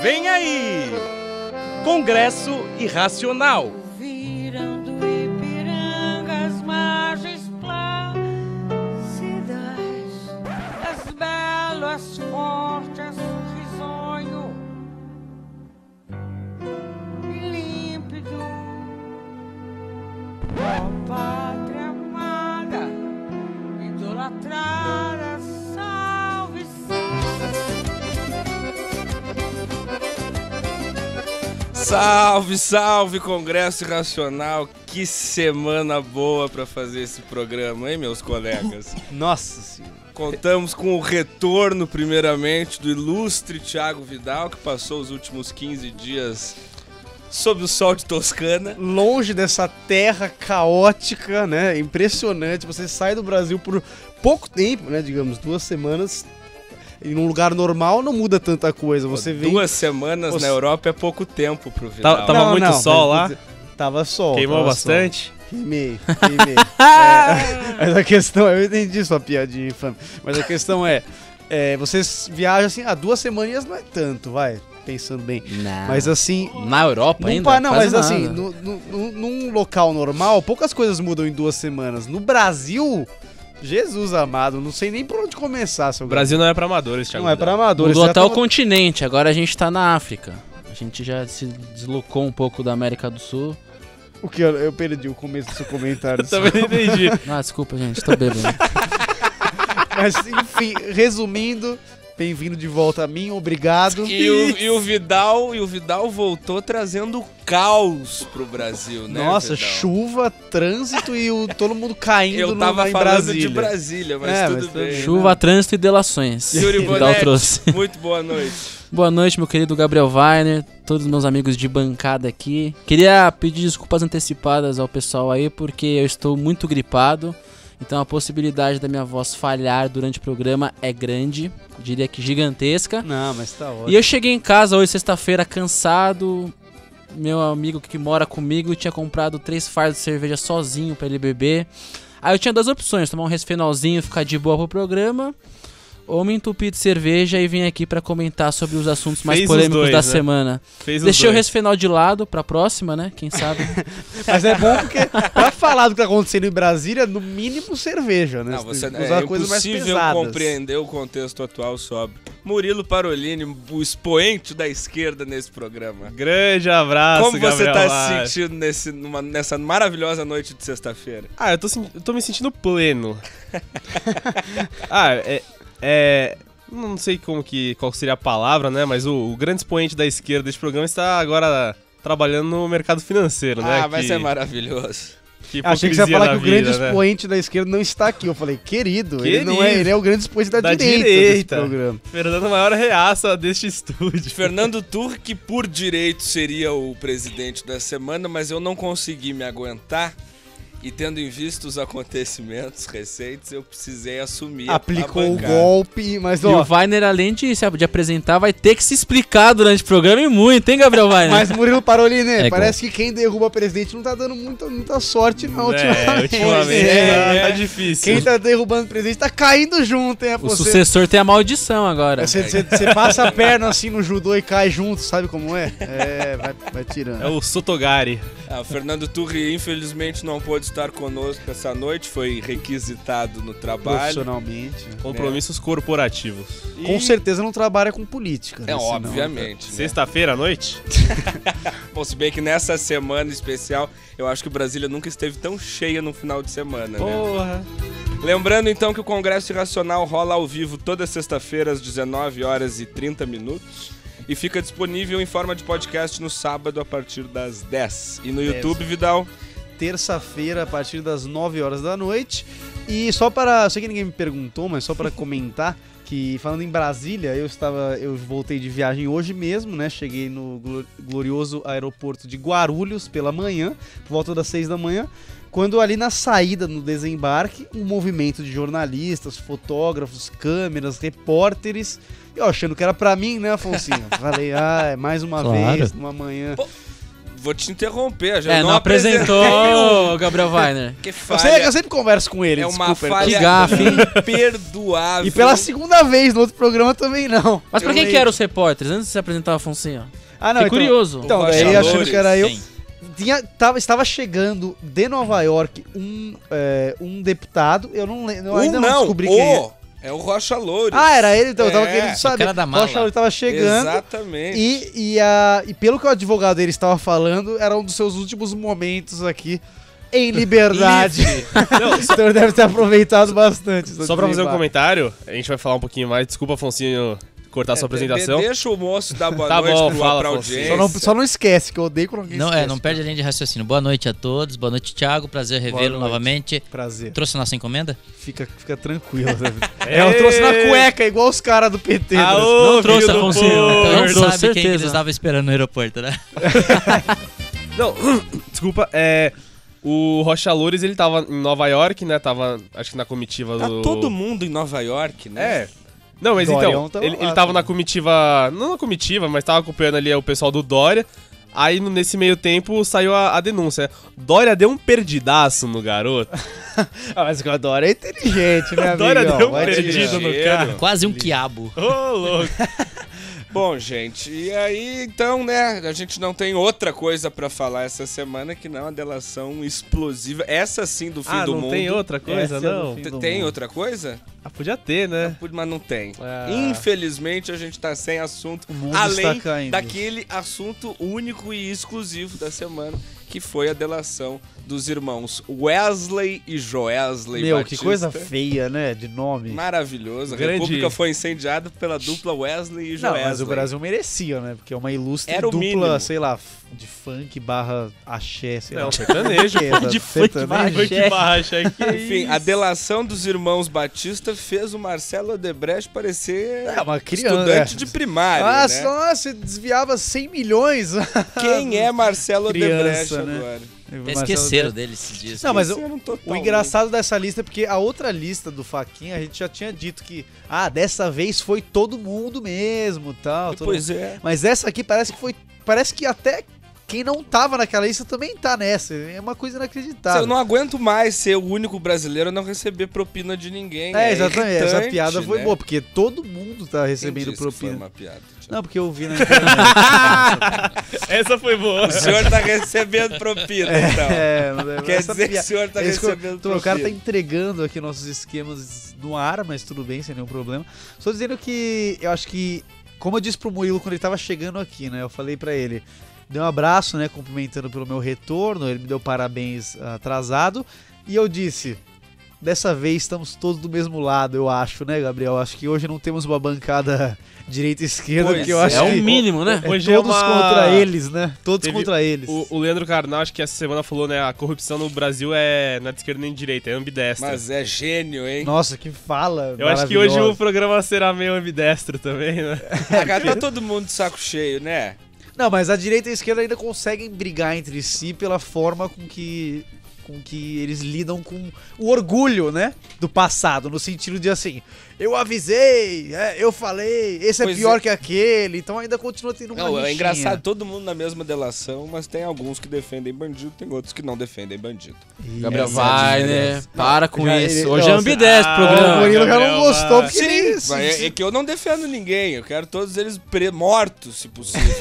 Vem aí! Congresso Irracional. Virando Ipiranga, as margens plácidas, as belas fortes, risonho e límpido. Ó pátria amada, idolatrada, salve, Salve, salve, Congresso Irracional. Que semana boa pra fazer esse programa, hein, meus colegas? Nossa senhora. Contamos com o retorno, primeiramente, do ilustre Thiago Vidal, que passou os últimos 15 dias sob o sol de Toscana. Longe dessa terra caótica, né? Impressionante. Você sai do Brasil por pouco tempo, né? Digamos, 2 semanas. Em um lugar normal não muda tanta coisa. Você vem... 2 semanas na Europa é pouco tempo pro Vidal. Tava muito sol lá? Tava sol. Queimou tava bastante? Sol. Queimei. Mas a questão, eu entendi sua piadinha infame. Mas a questão vocês viajam assim, 2 semaninhas não é tanto, vai. Pensando bem. Não. Mas assim... Na Europa ainda? Não, mas assim, num local normal, poucas coisas mudam em 2 semanas. No Brasil... Jesus amado, não sei nem por onde começar, seu O Brasil não é pra amadores, Thiago. Não é pra amadores. Mudou até o continente, agora a gente tá na África. A gente já se deslocou um pouco da América do Sul. O que? Eu perdi o começo do seu comentário. Eu também não entendi. Ah, desculpa, gente, tô bêbado. Mas, enfim, resumindo, bem-vindo de volta a mim, obrigado. E o Vidal voltou trazendo caos pro Brasil, né? Nossa, Vidal? Chuva, trânsito e todo mundo caindo Eu tava em falando Brasília. de Brasília, mas tudo bem. Chuva, trânsito e delações. Yuri Vidal Bonetti, trouxe. muito boa noite. Boa noite, meu querido Gabriel Weiner, todos os meus amigos de bancada aqui. Queria pedir desculpas antecipadas ao pessoal aí, porque eu estou muito gripado. Então a possibilidade da minha voz falhar durante o programa é grande, diria que gigantesca. Não, mas tá ótimo. E eu cheguei em casa hoje, sexta-feira, cansado. Meu amigo que mora comigo tinha comprado 3 fardos de cerveja sozinho pra ele beber. Aí eu tinha 2 opções, tomar um resfenolzinho e ficar de boa pro programa, ou me entupir de cerveja e vim aqui pra comentar sobre os assuntos mais polêmicos da semana. Deixei o resfenol de lado pra próxima, né? Quem sabe? Mas é bom porque pra falar do que tá acontecendo em Brasília, no mínimo cerveja, né? Não, você usar coisas mais impossível pesadas. compreender o contexto atual sobre Murilo Parolini, o expoente da esquerda nesse programa. Grande abraço, Como você Gabriel tá se sentindo nessa maravilhosa noite de sexta-feira? Eu tô me sentindo pleno. Não sei qual seria a palavra, né? Mas o grande expoente da esquerda deste programa está agora trabalhando no mercado financeiro, né? Vai ser maravilhoso. Achei que você ia falar que o grande né? expoente da esquerda não está aqui. Eu falei, querido, ele não é, ele é o grande expoente da direita desse programa. Fernando, a maior reaça deste estúdio. Fernando Turri, que por direito seria o presidente da semana, mas eu não consegui me aguentar. E tendo em vista os acontecimentos recentes, eu precisei assumir Aplicou o golpe, mas E o Weiner, além de apresentar, vai ter que se explicar durante o programa e muito, hein, Gabriel Weiner? Mas Murilo Parolini, parece que quem derruba presidente não tá dando muita sorte não, ultimamente. Tá difícil. Quem tá derrubando presidente tá caindo junto, hein? O sucessor tem a maldição agora. Você passa a perna assim no judô e cai junto, sabe como é? Vai tirando. É o Sotogari. O Fernando Turri, infelizmente, não pôde estar conosco essa noite, foi requisitado no trabalho. Profissionalmente. Compromissos corporativos. Com certeza não trabalha com política. É, obviamente. Né? Sexta-feira à noite? Bom, se bem que nessa semana especial, eu acho que Brasília nunca esteve tão cheia no final de semana, Porra. né? Lembrando então que o Congresso Irracional rola ao vivo toda sexta-feira às 19h30 e fica disponível em forma de podcast no sábado a partir das 10. E no YouTube, Vidal? Terça-feira a partir das 9h da noite. E só para, sei que ninguém me perguntou, mas só para comentar que falando em Brasília, eu voltei de viagem hoje mesmo, né? Cheguei no glorioso aeroporto de Guarulhos pela manhã, por volta das 6 da manhã. Quando ali na saída, no desembarque, um movimento de jornalistas, fotógrafos, câmeras, repórteres. Eu achando que era pra mim, né, Afonsinho? Falei, mais uma vez, numa manhã. vou te interromper. Já Não apresentou o Gabriel Weiner. Que Eu falha. sempre converso com ele, É uma desculpa. falha Que gafe, hein? imperdoável. E pela segunda vez no outro programa também não. Mas pra Eu quem que lembro. eram os repórteres? Antes de se apresentar o Afonsinho. Ah, não, Fiquei curioso. Então, Rocha daí achando Loures. que era eu. Quem? Estava chegando de Nova York um deputado, eu não lembro, eu ainda não descobri quem é. É o Rocha Loures. Ah, era ele, então eu tava É, querendo saber. cara da mala. Rocha Loures tava chegando. Exatamente. E pelo que o advogado dele estava falando, era um dos seus últimos momentos aqui em liberdade. Então ele deve ter aproveitado bastante. Só pra fazer um comentário. comentário, a gente vai falar um pouquinho mais. Desculpa, Afonsinho, cortar sua apresentação. Deixa o moço dar boa Tá noite bom, pra fala, audiência. Só não esquece, que eu odeio quando alguém Não, esquece. não perde a linha de raciocínio. Boa noite a todos. Boa noite, Thiago. Prazer revê-lo noite. novamente. Prazer. Trouxe a nossa encomenda? Fica tranquilo. Eu trouxe na cueca, igual os caras do PT. Não trouxe, filho do Afonsinho. porco. Então, Não trouxe, sabe quem que certeza. eles estavam esperando no aeroporto, né? Não, desculpa, o Rocha Loures, ele tava em Nova York, né? Tava, acho que na comitiva Tá do... todo mundo em Nova York, né? É. Não, mas Dorião então, tava ele lá, tava sim. na comitiva... Não na comitiva, mas tava acompanhando ali o pessoal do Dória. Aí, nesse meio tempo, saiu a denúncia. Dória deu um perdidaço no garoto. Mas o Dória é inteligente, né, Dória amigão? deu um Vai perdido tirando. no carro. Quase um quiabo. Ô, louco. Bom, gente, e aí, então, né, a gente não tem outra coisa pra falar essa semana que não a delação explosiva. Essa sim do fim do não mundo. tem outra coisa, Essa é do não? fim. Tem mundo. outra coisa? Ah, podia ter, né? Mas não tem. Ah. Infelizmente, a gente tá sem assunto, O mundo além está caindo. daquele assunto único e exclusivo da semana, que foi a delação dos irmãos Wesley e Joesley Meu, Batista. que coisa feia, né? De nome. Maravilhoso. A Grande- República foi incendiada pela dupla Wesley e Não, Joesley. mas o Brasil merecia, né? Porque é uma ilustre Era o dupla, mínimo. sei lá, de funk barra axé, sei Não, lá. sertanejo. Que é, de da funk sertanejo. barra Foi que baixa aqui. Enfim, a delação dos irmãos Batista fez o Marcelo Odebrecht parecer É, uma criança. estudante de primária, Ah, né? nossa, desviava 100 milhões. Quem é Marcelo Odebrecht Criança, né? agora? Esqueceram dele esses dias. Não, mas Esqueceram o totalmente. engraçado dessa lista é porque a outra lista do Faquinha, a gente já tinha dito que, dessa vez foi todo mundo mesmo, tal. todo Pois mundo. é. Mas essa aqui parece que até quem não tava naquela lista também tá nessa. É uma coisa inacreditável. Eu não aguento mais ser o único brasileiro a não receber propina de ninguém. É, exatamente. Essa irritante, piada foi né? boa, porque todo mundo tá Quem recebendo disse que foi propina. uma piada? Não, porque eu vi na internet. Essa foi boa. O senhor tá recebendo propina, então. Mas Quer essa dizer que o piada- senhor tá é isso que eu- recebendo então, o cara tá propina. entregando aqui nossos esquemas no ar, mas tudo bem, sem nenhum problema. Só dizendo que eu acho que, como eu disse pro Murilo quando ele tava chegando aqui, né? Eu falei pra ele, dei um abraço, né? Cumprimentando pelo meu retorno, ele me deu parabéns atrasado. E eu disse, dessa vez estamos todos do mesmo lado, eu acho, né, Gabriel? Acho que hoje não temos uma bancada direita e esquerda, Pois porque eu é. acho É que o mínimo, né? é Hoje é todos uma- contra eles, né? Todos Teve contra eles. O Leandro Carnal, acho que essa semana falou, né? A corrupção no Brasil não é de esquerda nem de direita, é ambidestra. Mas é gênio, hein? Nossa, que fala. Eu acho que hoje o maravilhosa. programa será meio ambidestro também, né? Cara, tá todo mundo de saco cheio, né? Não, mas a direita e a esquerda ainda conseguem brigar entre si pela forma com que eles lidam com o orgulho, né? Do passado, no sentido de assim, eu avisei, eu falei, esse é Pois pior é. que aquele, então ainda continua tendo uma Não, é rixinha. engraçado, todo mundo na mesma delação, mas tem alguns que defendem bandido, tem outros que não defendem bandido. Gabriel Isso, Weiner, para com Já isso. ele- Hoje é nossa, ambidestro o O programa. Murilo já não Gabriel gostou vai. porque ele... É que eu não defendo ninguém, eu quero todos eles mortos, se possível.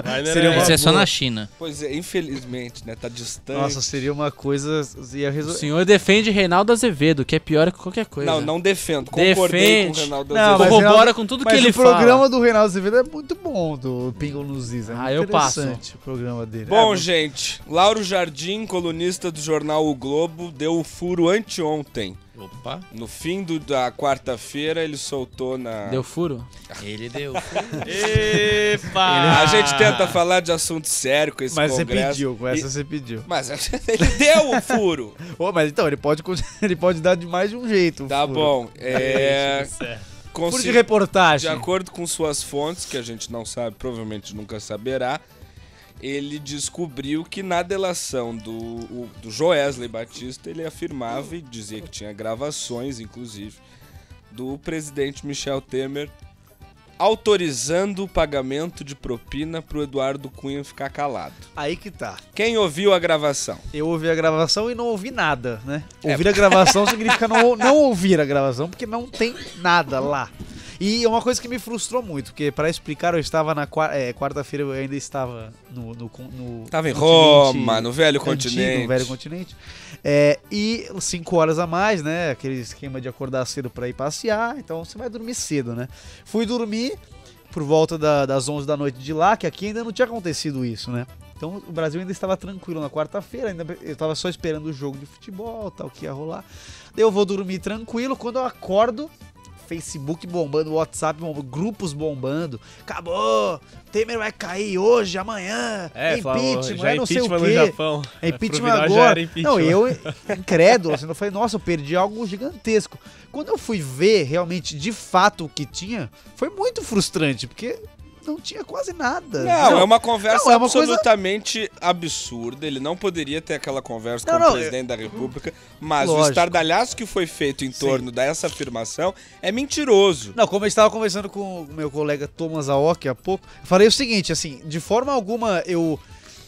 Mas, Seria uma Isso é só boa. na China. Pois é, infelizmente, né? Tá distante. Nossa, seria uma coisa... Ia O resolver... senhor defende Reinaldo Azevedo, que é pior que qualquer coisa. Não, não defendo. Concordei com o Defende. Reinaldo Não, Azevedo. mas Corrobora Reinaldo- com tudo que Mas ele o fala. programa do Reinaldo Azevedo é muito bom, do Pingo nos Is. É muito eu passo. interessante o programa dele. Bom, É, gente, Lauro Jardim, colunista do jornal O Globo, deu o furo anteontem. Opa, No fim da quarta-feira, ele soltou na... Deu furo? ele deu. Epa! A gente tenta falar de assunto sério com esse mas você congresso. pediu, com essa você pediu. Mas ele deu o furo. Ô, mas então, ele pode dar de mais de um jeito. o Tá furo. bom. Furo de reportagem. De acordo com suas fontes, que a gente não sabe, provavelmente nunca saberá, ele descobriu que na delação do Joesley Batista, ele afirmava e dizia que tinha gravações, inclusive, do presidente Michel Temer autorizando o pagamento de propina pro Eduardo Cunha ficar calado. Aí que tá. Quem ouviu a gravação? Eu ouvi a gravação e não ouvi nada, né? Ouvir a gravação significa não ouvir a gravação, porque não tem nada lá. E uma coisa que me frustrou muito, porque pra explicar, eu estava na quarta-feira, eu ainda estava no Tava em continente Roma, no velho antigo, continente. no velho continente. E 5 horas a mais, né? Aquele esquema de acordar cedo pra ir passear, então você vai dormir cedo, né? Fui dormir por volta das 11 da noite de lá, que aqui ainda não tinha acontecido isso, né? Então o Brasil ainda estava tranquilo na quarta-feira, eu estava só esperando o jogo de futebol, tal, que ia rolar. Daí eu vou dormir tranquilo, quando eu acordo, Facebook bombando, WhatsApp bombando, grupos bombando. Acabou! Temer vai cair hoje, amanhã. Impeachment, já não sei o impeachment no quê. Japão. Impeachment Pro Vidal já agora. era impeachment. Não, eu, incrédulo, assim, eu falei, nossa, eu perdi algo gigantesco. Quando eu fui ver realmente, de fato, o que tinha, foi muito frustrante, porque não tinha quase nada. Não, é uma conversa Não, é uma coisa- absolutamente absurda. Ele não poderia ter aquela conversa com Não, o presidente da República, mas o Lógico. estardalhaço que foi feito em torno dessa afirmação é mentiroso. Não, como eu estava conversando com o meu colega Thomas Aoki há pouco, eu falei o seguinte, assim, de forma alguma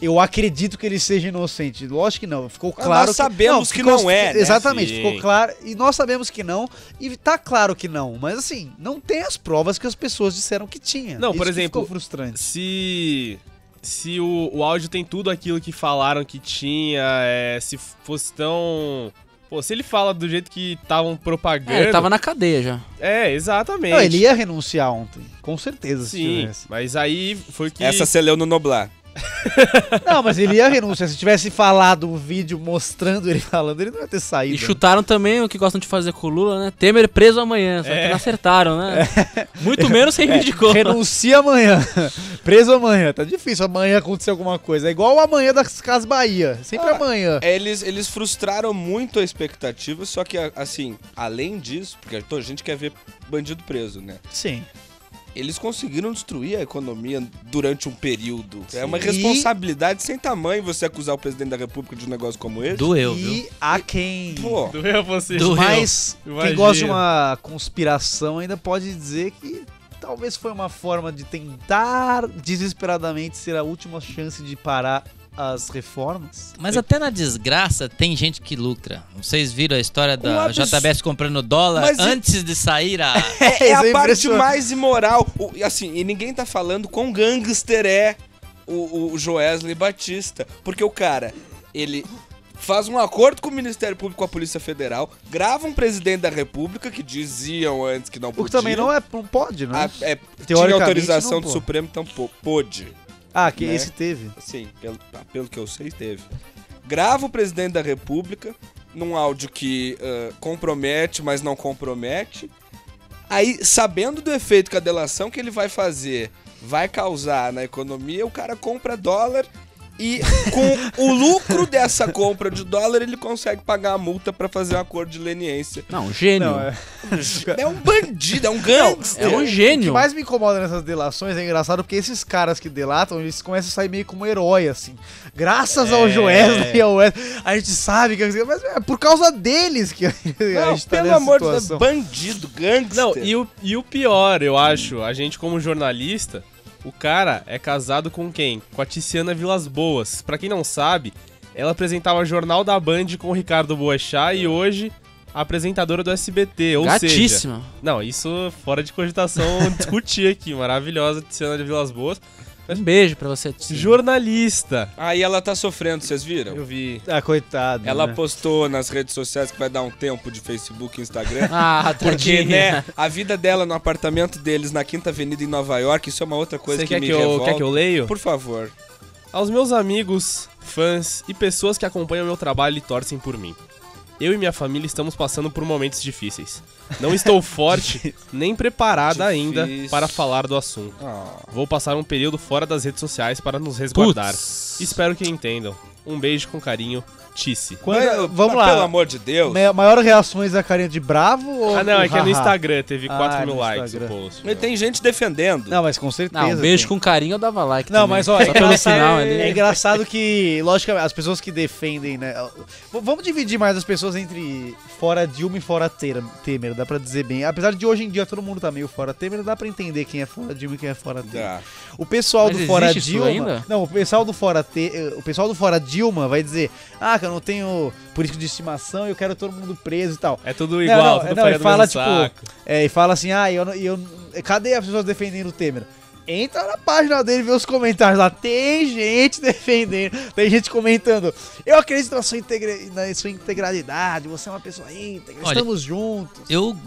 eu acredito que ele seja inocente. Lógico que não, ficou claro nós sabemos que não é, né? Exatamente, Sim. ficou claro, e nós sabemos que não, e tá claro que não, mas assim, não tem as provas que as pessoas disseram que tinha. Não, Isso por que exemplo, ficou frustrante. Se o áudio tem tudo aquilo que falaram que tinha, se fosse tão... Pô, se ele fala do jeito que estavam propagando... Ele tava na cadeia já. Exatamente. Não, ele ia renunciar ontem, com certeza, se Sim, tivesse. mas aí foi que... Essa você leu no Noblar. Não, mas ele ia renunciar. Se tivesse falado um vídeo mostrando ele falando, ele não ia ter saído. E chutaram também o que gostam de fazer com o Lula, né? Temer preso amanhã, só que não acertaram, né? Muito menos reivindicou. Renuncia amanhã. Preso amanhã. Tá difícil amanhã acontecer alguma coisa. É igual o amanhã das Casas Bahia. Sempre amanhã. Eles frustraram muito a expectativa, só que, assim, além disso, porque a gente quer ver bandido preso, né? Sim. Eles conseguiram destruir a economia durante um período. É uma E- responsabilidade sem tamanho você acusar o presidente da República de um negócio como esse. Doeu, viu? E há quem... Pô, Doeu você. Doeu. Mas Imagina. quem gosta de uma conspiração ainda pode dizer que talvez foi uma forma de tentar desesperadamente ser a última chance de parar as reformas. Mas até na desgraça tem gente que lucra. Vocês viram a história da absurdo. JBS comprando dólar Mas antes de sair a... é Isso é a parte impressionante. mais imoral. Assim, e ninguém tá falando quão gangster é o Joesley Batista. Porque o cara, ele faz um acordo com o Ministério Público, com a Polícia Federal, grava um presidente da República, que diziam antes que não O podia. que também não pode, né? Tinha Teoricamente, autorização não do pode. Supremo, então pôde. Que né? esse teve. Sim, pelo que eu sei, teve. Grava o presidente da República num áudio que compromete, mas não compromete. Aí, sabendo do efeito que a delação que ele vai fazer vai causar na economia, o cara compra dólar e com o lucro dessa compra de dólar ele consegue pagar a multa pra fazer um acordo de leniência. Não, gênio. Não, É um bandido, é um gangster. É um O que gênio. mais me incomoda nessas delações é engraçado porque esses caras que delatam, eles começam a sair meio como herói, assim. Graças ao Joesley e ao Wesley, a gente sabe que... Mas é por causa deles que a Não, gente tá pelo nessa amor de Deus, situação. bandido, gangster. Não, e o pior, eu acho, a gente como jornalista, o cara é casado com quem? Com a Tiziana Vilas Boas. Pra quem não sabe, ela apresentava o Jornal da Band com o Ricardo Boechat e hoje a apresentadora do SBT, ou seja... Gatíssima. Não, isso fora de cogitação discutir aqui, maravilhosa Tiziana Vilas Boas. Um beijo pra você, Tiziana. Jornalista. Aí ela tá sofrendo, vocês viram? Eu vi. Coitado. Ela né? postou nas redes sociais que vai dar um tempo de Facebook e Instagram. Ah, Porque, tadinha. né, a vida dela no apartamento deles na Quinta Avenida em Nova York, isso é uma outra coisa Você que quer me que, revolta. quer que eu leio? Por favor. Aos meus amigos, fãs e pessoas que acompanham meu trabalho e torcem por mim. Eu e minha família estamos passando por momentos difíceis. Não estou forte nem preparada ainda Difícil. para falar do assunto. Ah. Vou passar um período fora das redes sociais para nos resguardar. Putz. Espero que entendam. Um beijo com carinho, Tice. Vamos lá. Pelo amor de Deus. Maior reações a carinha de bravo ou Ah, não, é que é no haha? Instagram, teve 4 mil no likes o Instagram. post. Mas tem gente defendendo. Não, mas com certeza. Não, um beijo tem. com carinho eu dava like Não, também. mas ó, Só pelo sinal ali. é engraçado que, logicamente, as pessoas que defendem, né? Vamos dividir mais as pessoas entre fora Dilma e fora Temer, dá pra dizer bem. Apesar de hoje em dia todo mundo tá meio fora Temer, dá pra entender quem é fora Dilma e quem é fora Temer. Tá. O pessoal Mas do fora existe isso Dilma. ainda? Não, o pessoal do fora Dilma vai dizer: "Ah, que eu não tenho político de estimação e eu quero todo mundo preso e tal". É tudo igual, tudo não, farinha e do fala mesmo tipo, saco. e fala assim: "Ah, cadê as pessoas defendendo o Temer?" Entra na página dele e vê os comentários lá. Tem gente defendendo, tem gente comentando. Eu acredito na sua integralidade, você é uma pessoa íntegra, Olha, estamos juntos. Eu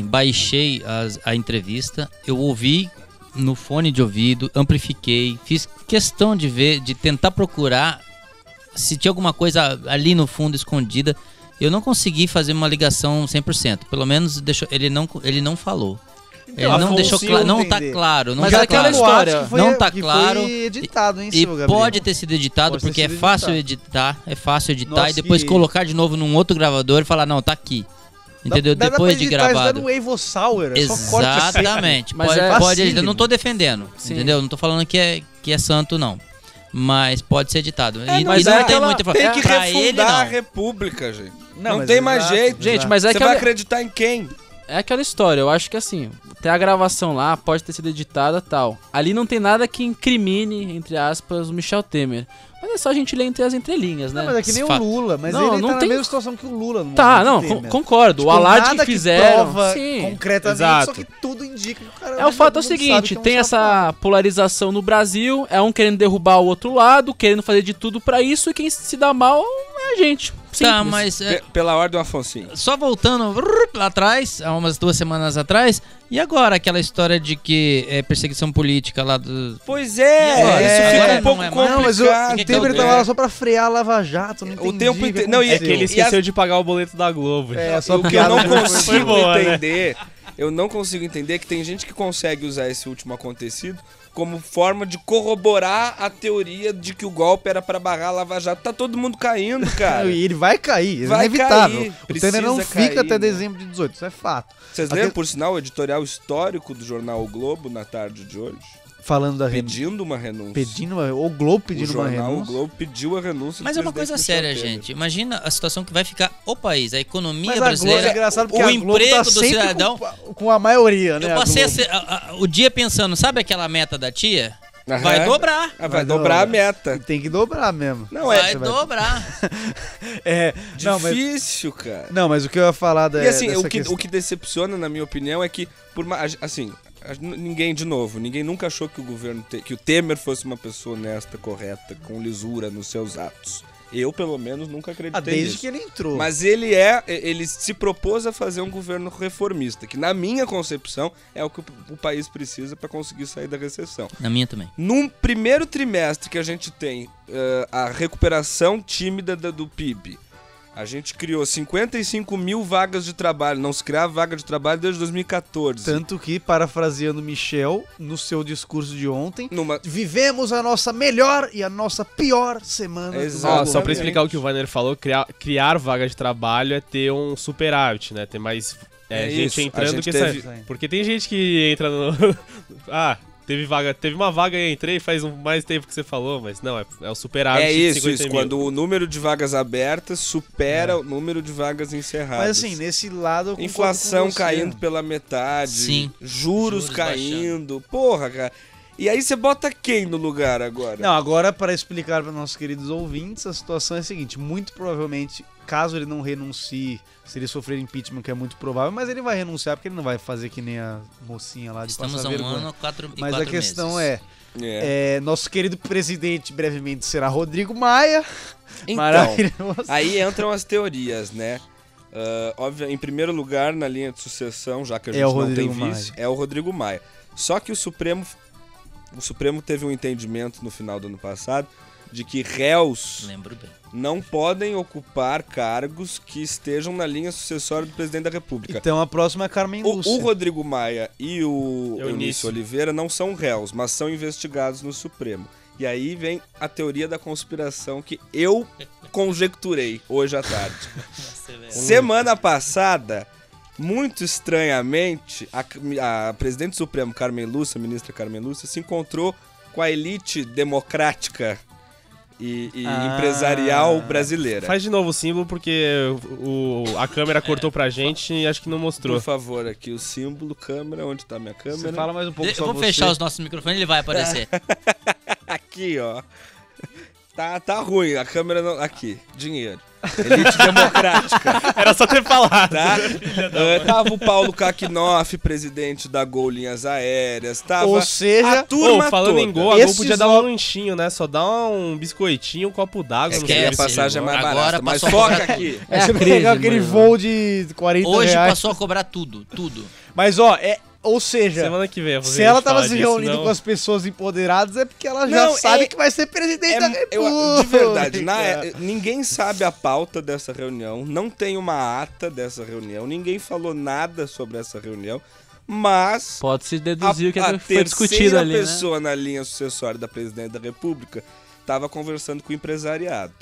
baixei a entrevista, eu ouvi no fone de ouvido, amplifiquei, fiz questão de ver, de tentar procurar se tinha alguma coisa ali no fundo escondida. Eu não consegui fazer uma ligação 100%, pelo menos ele não falou. Ele não deixou claro, não tá claro, não Mas tá é aquela claro. história. Não tá que claro. Foi editado, hein, E seu Gabriel? pode ter sido editado Pode ter porque é sido fácil editar, Nossa, e depois que- colocar de novo num outro gravador e falar, não, tá aqui. Entendeu? Dá Depois pra de editar gravado. Isso no Evo Sauer, é só corte assim. Exatamente. Mas pode, é pode facílimo. editar. Não tô defendendo, Sim. entendeu? Não tô falando que é santo, não. Mas pode ser editado. E mas não é tem aquela- muita Tem que pra ele, refundar a não. República, gente. Não, Não mas tem mais exato, jeito. Gente, mas é Você aquela, vai acreditar em quem? é aquela história. Eu acho que assim, tem a gravação lá, pode ter sido editada e tal. Ali não tem nada que incrimine, entre aspas, o Michel Temer. Mas é só a gente ler entre as entrelinhas, né? Não, mas é que nem o Fato. Lula, mas Não, ele não tá tem- na mesma situação que o Lula. No Tá, momento não, do Temer. concordo. Tipo, o alarde nada que fizeram. prova Sim, concretamente, exato. só que tudo indica que o cara... É, o fato é o todo mundo seguinte, sabe que é um tem safado. essa polarização no Brasil, é um querendo derrubar o outro lado, querendo fazer de tudo pra isso, e quem se dá mal é a gente. Tá, Simples. mas Pela ordem do Afonsinho. só voltando lá atrás, há umas 2 semanas atrás, e agora aquela história de que é perseguição política lá do... Pois E agora? isso Agora fica não um pouco é mais. Não, mas o complicado. Temer que tava é? lá só pra frear a Lava Jato, não entendi. O tempo que inteiro- não, e aconteceu. É que ele E esqueceu as- de pagar o boleto da Globo. É, só O que porque eu não ela foi consigo boa, né? entender, eu não consigo entender que tem gente que consegue usar esse último acontecido como forma de corroborar a teoria de que o golpe era pra barrar a Lava Jato. Tá todo mundo caindo, cara. E ele vai cair, é Vai inevitável. cair, O Temer não precisa fica cair, até né? dezembro de 18, isso é fato. Vocês Aquele- lembram, por sinal, o editorial histórico do jornal O Globo na tarde de hoje? Falando da Pedindo uma renúncia. o Globo O pedindo uma jornal O renúncia. Globo pediu a renúncia Mas do é uma presidente coisa Michel séria, Temer. gente. Imagina a situação que vai ficar o país, a economia Mas a Globo brasileira, é engraçado porque o a Globo emprego tá do sempre cidadão. com a maioria, né? Eu a passei Globo. o dia pensando, sabe aquela meta da tia? Aham. Vai dobrar. Ah, vai dobrar a meta. Tem que dobrar mesmo. Não, Vai é dobrar. Não, mas, difícil, cara. não, mas o que eu ia falar E assim, dessa o que questão... decepciona, na minha opinião, é que, ninguém, de novo, ninguém nunca achou que que o Temer fosse uma pessoa honesta, correta, com lisura nos seus atos. Eu, pelo menos, nunca acreditei desde nisso. que ele entrou. Mas ele se propôs a fazer um governo reformista, que na minha concepção é o que o país precisa para conseguir sair da recessão. Na minha também. Num primeiro trimestre que a gente tem a recuperação tímida do PIB, a gente criou 55 mil vagas de trabalho. Não se criava vaga de trabalho desde 2014. Tanto que, parafraseando Michel, no seu discurso de ontem, Numa... vivemos a nossa melhor e a nossa pior semana. Exato. Ó, do só pra governo. explicar o que o Wagner falou, criar vaga de trabalho é ter um superávit, né? Ter mais É gente isso, a entrando gente que teve- sai. Porque tem gente que entra no... teve uma vaga e entrei faz mais tempo que você falou, mas não, é o superávit É de isso, 50 mil. quando o número de vagas abertas supera o número de vagas encerradas. Mas assim, nesse lado eu concordo Inflação com você. caindo pela metade, Sim. juros caindo, porra, cara. E aí você bota quem no lugar agora? Não, agora para explicar para nossos queridos ouvintes, a situação é a seguinte, muito provavelmente, caso ele não renuncie, se ele sofrer impeachment, que é muito provável, mas ele vai renunciar porque ele não vai fazer que nem a mocinha lá de Estamos passar há um vergonha. ano, 4 Mas a questão meses. nosso querido presidente brevemente será Rodrigo Maia. Então, Maravilhoso. aí entram as teorias, né? Óbvio, em primeiro lugar, na linha de sucessão, já que a gente É o não tem Rodrigo vice, é o Rodrigo Maia. Só que o Supremo teve um entendimento no final do ano passado de que réus Lembro bem. não podem ocupar cargos que estejam na linha sucessória do presidente da República. Então a próxima é Carmen Lúcia. O Rodrigo Maia e o Eunício Eunício Oliveira não são réus, mas são investigados no Supremo. E aí vem a teoria da conspiração que eu conjecturei hoje à tarde. Semana passada, muito estranhamente, a presidente do Supremo, ministra Carmen Lúcia, se encontrou com a elite democrática e empresarial brasileira. Faz de novo o símbolo, porque a câmera cortou pra gente e acho que não mostrou. Por favor, aqui o símbolo, câmera, onde tá minha câmera? Você fala mais um pouco só Vamos você. fechar os nossos microfones, ele vai aparecer. Aqui, ó. Tá ruim, a câmera não... Aqui, dinheiro. Elite democrática. Era só ter falado. Tá? Tava o Paulo Kakinoff, presidente da Gol Linhas Aéreas. Tava Ou seja, a turma falando toda. em Gol, a Gol Esses podia dar um lanchinho, né? Só dar um biscoitinho, um copo d'água. É no que a Esquece, passagem é mais agora barata. Mas passou a foca cobrar aqui. Aí É você a vai crise, pegar aquele mano. voo de 40 Hoje reais. passou a cobrar tudo. Mas ó, ou seja, Semana que vem eu vou se ela tava falar se disso, reunindo senão- com as pessoas empoderadas é porque ela já Não, sabe que vai ser presidente da República. De verdade, ninguém sabe a pauta dessa reunião, não tem uma ata dessa reunião, ninguém falou nada sobre essa reunião, mas Pode-se deduzir o que a foi discutido ali, né? pessoa na linha sucessória da presidente da República estava conversando com o empresariado.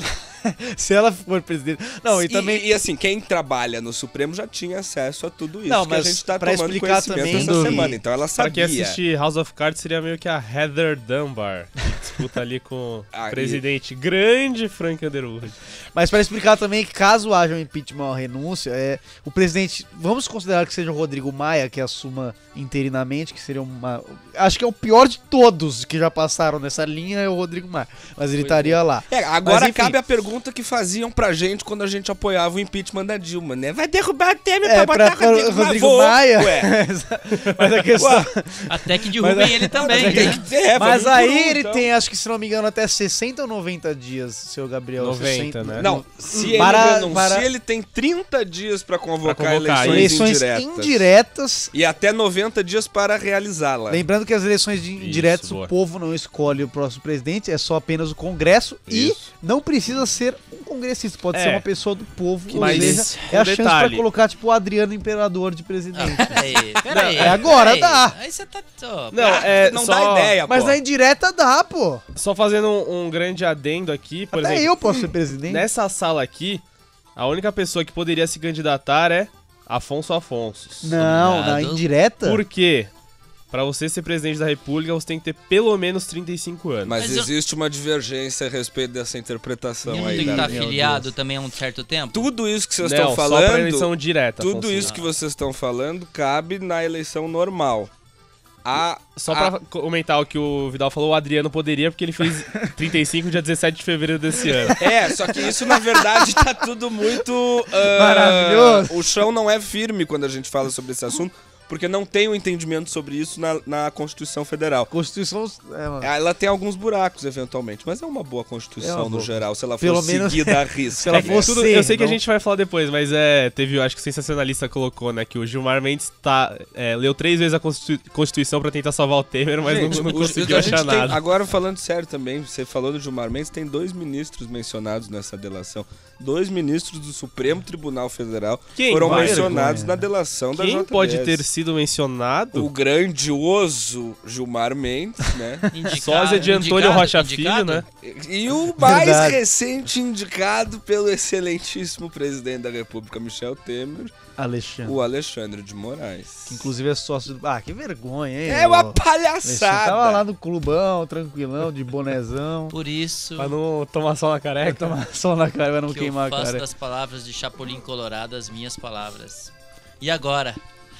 Se ela for presidente. Não, e também. E assim, quem trabalha no Supremo já tinha acesso a tudo isso Não, que a mas gente tá pra tomando explicar conhecimento também essa do- semana. Então ela Pra quem sabia. assiste House of Cards, seria meio que a Heather Dunbar, que disputa ali com o Aí. presidente grande Frank Underwood. Mas para explicar também que caso haja um impeachment ou renúncia, o presidente, vamos considerar que seja o Rodrigo Maia que assuma interinamente, que seria acho que é o pior de todos que já passaram nessa linha, é o Rodrigo Maia. Mas ele estaria lá. Agora Mas, enfim. cabe a pergunta que faziam pra gente quando a gente apoiava o impeachment da Dilma, né? Vai derrubar o Temer É, pra botar pra Rodrigo Vou, Maia. Ué. Mas a questão. Ué, Até que derrubem ele também. tem que ter, Mas vamos por aí um, ele então. tem, acho que se não me engano, até 60 ou 90 dias, seu Gabriel. 90, né? Não, se ele Para- renuncia, para- ele tem 30 dias pra convocar, Pra convocar, eleições, Eleições indiretas. indiretas. E até 90 dias para realizá-la. Lembrando que as eleições indiretas boa. o povo não escolhe o próximo presidente, é só apenas o Congresso e Isso. não precisa ser um congressista, pode ser uma pessoa do povo, ou Mas seja, com é a chance pra detalhe. colocar tipo o Adriano Imperador de presidente. Peraí. É agora, dá. Aí você tá... ó, Não, é não só, dá ideia, Mas pô. na indireta dá, pô. só fazendo um grande adendo aqui, por Até exemplo, eu posso ser presidente. nessa sala aqui, a única pessoa que poderia se candidatar é Afonso Afonsos. Não, na Obrigado. indireta. Por quê? Pra você ser presidente da República, você tem que ter pelo menos 35 anos. Mas Mas eu- existe uma divergência a respeito dessa interpretação Eu não aí. tenho que estar Gabriel. afiliado também há um certo tempo? Tudo isso que vocês Não, estão só pra falando, eleição direta, tudo Afonso. isso que vocês estão falando cabe na eleição normal. Só pra comentar o que o Vidal falou, o Adriano poderia, porque ele fez 35 dia 17 de fevereiro desse ano. Só que isso na verdade tá tudo muito Maravilhoso. O chão não é firme quando a gente fala sobre esse assunto, porque não tem um entendimento sobre isso na Constituição Federal. Constituição. Mano. Ela tem alguns buracos, eventualmente, mas é uma boa Constituição É uma no boa. geral, se ela for Pelo menos- seguida à risca. se ela né? for Tudo- ser, eu sei que a não- gente vai falar depois, mas teve, acho que o sensacionalista colocou, né, que o Gilmar Mendes leu 3 vezes a Constituição pra tentar salvar o Temer, mas Gente, não a conseguiu gente achar tem- nada. Agora falando sério também, você falou do Gilmar Mendes, tem 2 ministros mencionados nessa delação. 2 ministros do Supremo Tribunal Federal Quem foram vai? mencionados Vergonha. na delação da Quem JBS. pode ter sido mencionado? O grandioso Gilmar Mendes, né? Sósia de Antônio Rocha Filho, né? E o mais Verdade. recente indicado pelo excelentíssimo presidente da República, Michel Temer, Alexandre. o Alexandre de Moraes. Que inclusive é sócio do. Ah, que vergonha, hein? É uma Alexandre palhaçada! tava lá no clubão, tranquilão, de bonezão. Por isso Pra não tomar sol na careca. Tomar sol na cara, pra não que queimar eu a faço cara. das palavras de Chapolin Colorado as minhas palavras. E agora?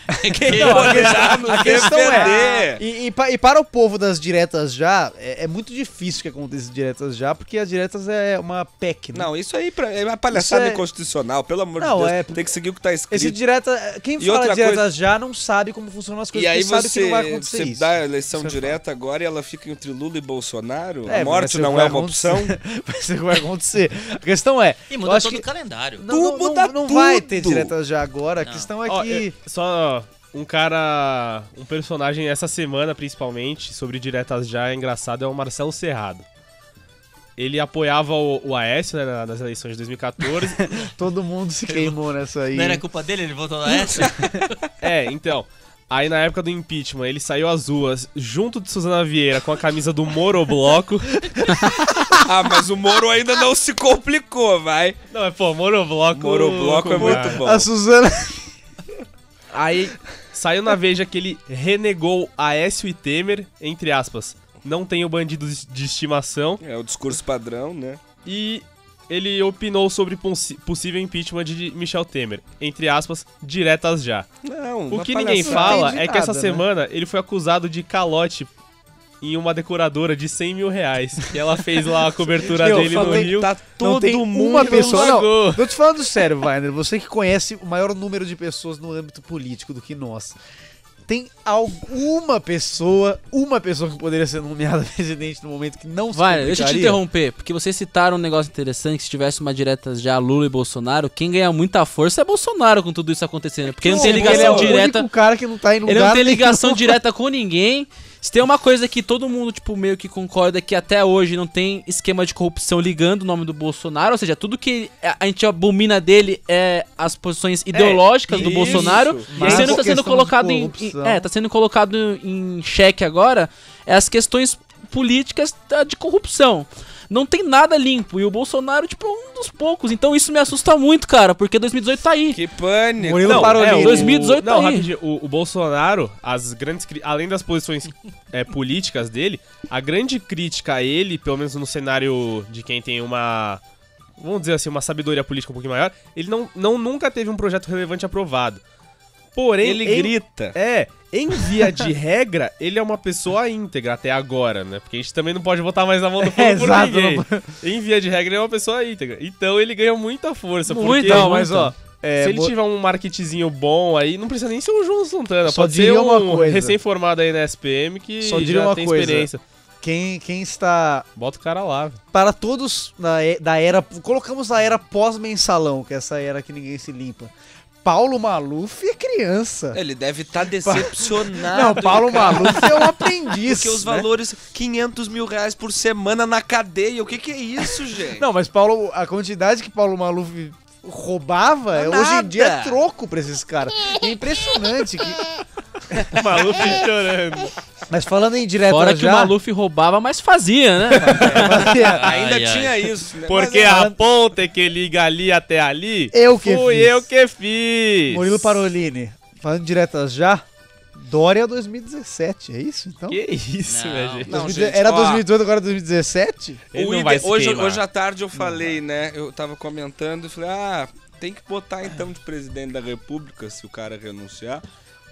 A questão é. defender. E para o povo das diretas já, é muito difícil que aconteça diretas já, porque as diretas é uma PEC, né? Não, isso aí é uma palhaçada Isso é- inconstitucional, pelo amor Não, de Deus. é- Tem que seguir o que tá escrito. Esse direta. Quem E fala outra de diretas coisa- já não sabe como funcionam as coisas, E aí porque sabe que não vai você acontecer isso. dá a eleição Isso é direta agora e ela fica entre Lula e Bolsonaro? É, A vai morte ser o não que vai é uma opção? Vai ser o que vai acontecer. A questão é. E eu muda acho todo que o calendário. não muda não vai tudo. ter diretas já agora. A Não. questão é Ó, que. só um personagem essa semana, principalmente, sobre diretas já, é engraçado, é o Marcelo Serrado. Ele apoiava o Aécio, né, nas eleições de 2014. Todo mundo se queimou nessa aí. Não era culpa dele, ele votou na essa? Então. Aí na época do impeachment, ele saiu às ruas junto de Suzana Vieira com a camisa do Morobloco. Ah, mas o Moro ainda não se complicou, vai. Não, mas pô, Morobloco... Morobloco é muito bom. A Suzana... Aí saiu na Veja que ele renegou Aécio e Temer, entre aspas, não tenho bandido de estimação, É o discurso padrão, né? e ele opinou sobre possível impeachment de Michel Temer, entre aspas, diretas já. Não, O uma que ninguém palhaçada. fala Entendi é que essa nada, né? semana ele foi acusado de calote em uma decoradora de 100 mil reais, que ela fez lá a cobertura Meu, dele no falei, Rio. Tá Não todo tem mundo uma pessoa... pagou. Não, tô te falando sério, Weiner. Você que conhece o maior número de pessoas no âmbito político do que nós. Tem alguma pessoa, uma pessoa que poderia ser nomeada presidente no momento que não se Vai, deixa eu te complicaria? interromper, porque vocês citaram um negócio interessante, que se tivesse uma direta já Lula e Bolsonaro, quem ganha muita força é Bolsonaro com tudo isso acontecendo, porque ele não tem Ele ligação é o direta, único cara que não tá em lugar ele não tem nenhum. ligação direta com ninguém. Se tem uma coisa que todo mundo, tipo, meio que concorda, que até hoje não tem esquema de corrupção ligando o nome do Bolsonaro, ou seja, tudo que a gente abomina dele é as posições ideológicas do isso, Bolsonaro, mas e sendo, a tá sendo questão colocado de em, corrupção. tá sendo colocado em xeque agora, é as questões políticas de corrupção. Não tem nada limpo, e o Bolsonaro, tipo, é um dos poucos, então isso me assusta muito, cara, porque 2018 tá aí. Que pânico. Murilo Não, Parolini. o 2018 não, tá aí. rapidinho, o Bolsonaro, as grandes além das posições políticas dele, a grande crítica a ele, pelo menos no cenário de quem tem uma, vamos dizer assim, uma sabedoria política um pouquinho maior, ele nunca teve um projeto relevante aprovado. Porém, Ele grita. em via de regra, ele é uma pessoa íntegra até agora, né? Porque a gente também não pode botar mais na mão do fogo por exato, ninguém. não Em via de regra, ele é uma pessoa íntegra. Então ele ganha muita força. Muito, porque, não, mas ó, se ele tiver um marketzinho bom aí, não precisa nem ser o João Santana. Só pode ser diria uma um coisa. recém-formado aí na SPM que Só diria já uma tem coisa. experiência. quem está Bota o cara lá. para todos da era, colocamos a era pós-mensalão, que é essa era que ninguém se limpa. Paulo Maluf é criança. Ele deve estar decepcionado. Não, Paulo cara. Maluf é um aprendiz. Porque os né? valores, 500 mil reais por semana na cadeia. O que é isso, gente? Não, mas a quantidade que Paulo Maluf roubava, Não é hoje em nada. dia é troco pra esses caras. É impressionante. O Maluf chorando. Mas falando em direto Fora que já... o Maluf roubava, mas fazia, né? Ainda Ai, ai. tinha isso, né? Porque Mas, a ponte que liga ali até ali, Eu que fui fiz. eu que fiz. Murilo Parolini, falando diretas já, Dória 2017, é isso então? Que isso, Não. minha gente. Não, 2018 gente, era ó. 2018, agora 2017? Ele O não ide- vai se hoje, queimar. hoje à tarde eu falei, né? Eu tava comentando e falei, tem que botar então de presidente da República, se o cara renunciar,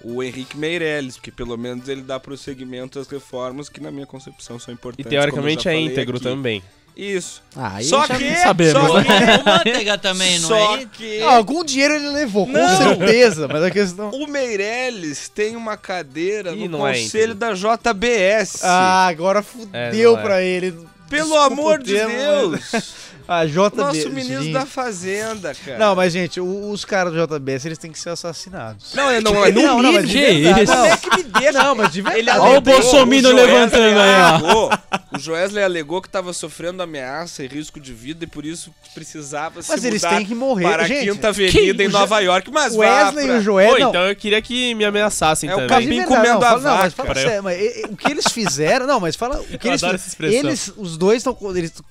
o Henrique Meirelles, porque pelo menos ele dá prosseguimento às reformas que na minha concepção são E importantes. teoricamente como eu é já falei íntegro aqui. também. Isso. Aí Só já que, não sabemos, só né? que, O Manteiga também, não só é? que Algum dinheiro ele levou, com Não. certeza, mas a questão... o Meirelles tem uma cadeira Ih, no não é conselho da JBS. Ah, agora É, fudeu não é. pra ele. Pelo Desculpa amor o de termo, Deus. mas- A JBS. Nosso ministro gente. da Fazenda, cara. Não, mas gente, os caras do JBS, eles têm que ser assassinados. Não, não, é no Não, mas mínimo. de Que verdade, isso? não. Como é que me deixa? Não, mas de verdade. Ele Olha o alegou, Bolsominion Joesley levantando aí, ó. alegou- O Joesley alegou que estava sofrendo ameaça e risco de vida e por isso precisava Mas se eles mudar têm que morrer, para gente. a Quinta Avenida Quem? em Nova York. Mas O Wesley e vá o Joel... Pô, não, então eu queria que me ameaçassem É o também. mas de capim verdade, comendo não, a fala- não, mas vaca. fala sério, mas o que eles fizeram... Não, mas fala... O que Eu eles, adoro essa expressão. eles, os dois estão...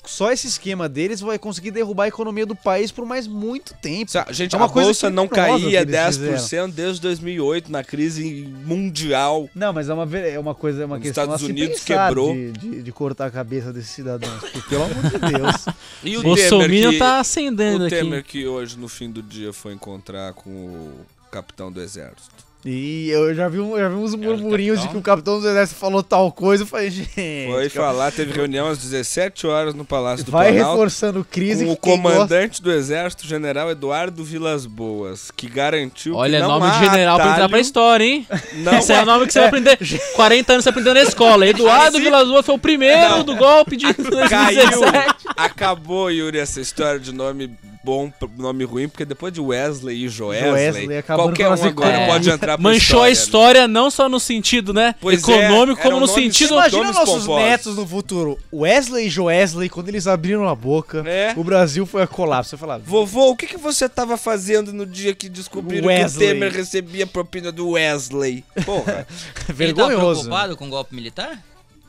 Só esse esquema deles vai conseguir derrubar a economia do país por mais muito tempo. Gente, É uma a coisa bolsa não criminosa caía que eles 10% desde 2008 na crise mundial. Não, mas é uma coisa, é uma Os questão Estados a se Unidos pensar quebrou. de cortar a cabeça desses cidadãos. Porque, pelo amor de Deus. E o Bolsominion Temer que, tá acendendo o aqui. Temer que hoje no fim do dia foi encontrar com o capitão do exército. E eu já vi uns murmurinhos de que o capitão do exército falou tal coisa. Eu falei, gente... Foi falar, teve reunião às 17 horas no Palácio do Vai Planalto. reforçando crise Com o que quem gosta- comandante do Exército, General Eduardo Vilas Boas, que garantiu Olha, que não nome há de general pra entrar atalho, pra história, hein? não Esse é há- o nome que você vai aprender. 40 anos você aprendeu na escola. Eduardo Assim- Vilas Boas foi o primeiro Não. do golpe de 2017. Acabou, Yuri, essa história de nome bom nome ruim, porque depois de Wesley e Joesley, Joesley acabando qualquer com um a nossa agora economia. pode entrar pra Manchou a né? história não só no sentido, né? Pois econômico, é, como eram no nomes- sentido. Imagina nomes nossos pomposos. netos no futuro. Wesley e Joesley, quando eles abriram a boca, É. o Brasil foi a colapso. Você falava, Vovô, o que você tava fazendo no dia que descobriram que o Wesley. Temer recebia propina do Wesley? Porra. Ele tá vergonhoso. preocupado com o golpe militar?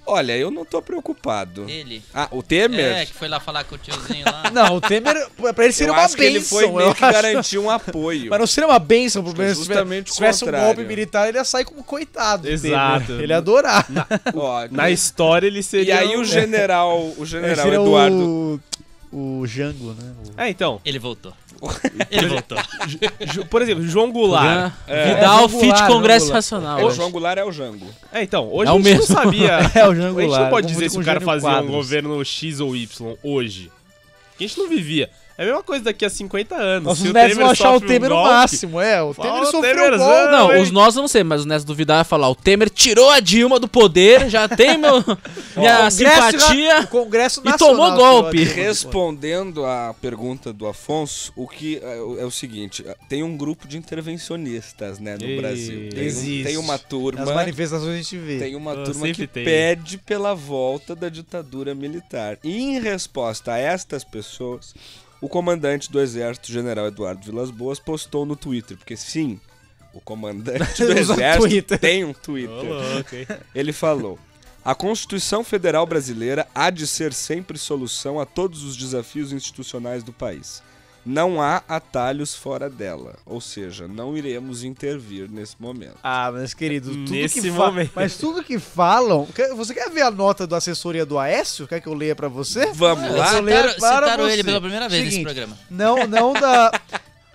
Olha, eu não tô preocupado. Ele. Ah, o Temer? É, que foi lá falar com o tiozinho lá. Não, o Temer, pra ele seria eu uma acho que ele bênção. foi meio eu que acho. garantir um apoio. Mas não seria uma bênção pro Brasil. Justamente Se tivesse o um contrário. golpe militar, ele ia sair como coitado. do Exato. Temer. Ele ia adorar. Ó, Na história ele e seria... aí o general Ele seria Eduardo... o Jango, né? É, então, Ele voltou. Ele voltou. por exemplo, João Goulart. Vidal, É, Fit Goulart, Congresso Goulart. Nacional. O João Goulart é o Jango. É, então, hoje É a o gente mesmo. não sabia... É, o Jango A gente não pode Goulart, dizer se o confunde cara com fazia Quadros. um governo X ou Y hoje. Que a gente não vivia. É a mesma coisa daqui a 50 anos. Nossos Se o netos vão Temer achar o sofre um Temer no golpe, máximo, é. O Temer Fala, sofreu Temerzão. golpe. Não, hein? os nossos eu não sei, mas os netos do Vidal vai falar: o Temer tirou a Dilma do poder, já tem minha simpatia. O Congresso E Nacional tomou golpe. tirou a Dilma. Respondendo à pergunta do Afonso, o que é o seguinte, tem um grupo de intervencionistas, né, no E- Brasil. Existe. Tem uma turma, Nas manifestações a gente vê. tem uma Ah, turma que sempre tem. pede pela volta da ditadura militar. E em resposta a estas pessoas, o comandante do Exército, General Eduardo Vilas Boas, postou no Twitter, porque sim, o comandante do Usa Exército Twitter. tem um Twitter. Ô, louco, hein? Ele falou: a Constituição Federal Brasileira há de ser sempre solução a todos os desafios institucionais do país. Não há atalhos fora dela, ou seja, não iremos intervir nesse momento. Ah, mas querido, tudo Nesse que momento. Mas tudo que falam... Você quer ver a nota da assessoria do Aécio? Quer que eu leia pra você? Vamos lá? vou ler para Citaram você. ele pela primeira vez nesse Seguinte, programa. Não da...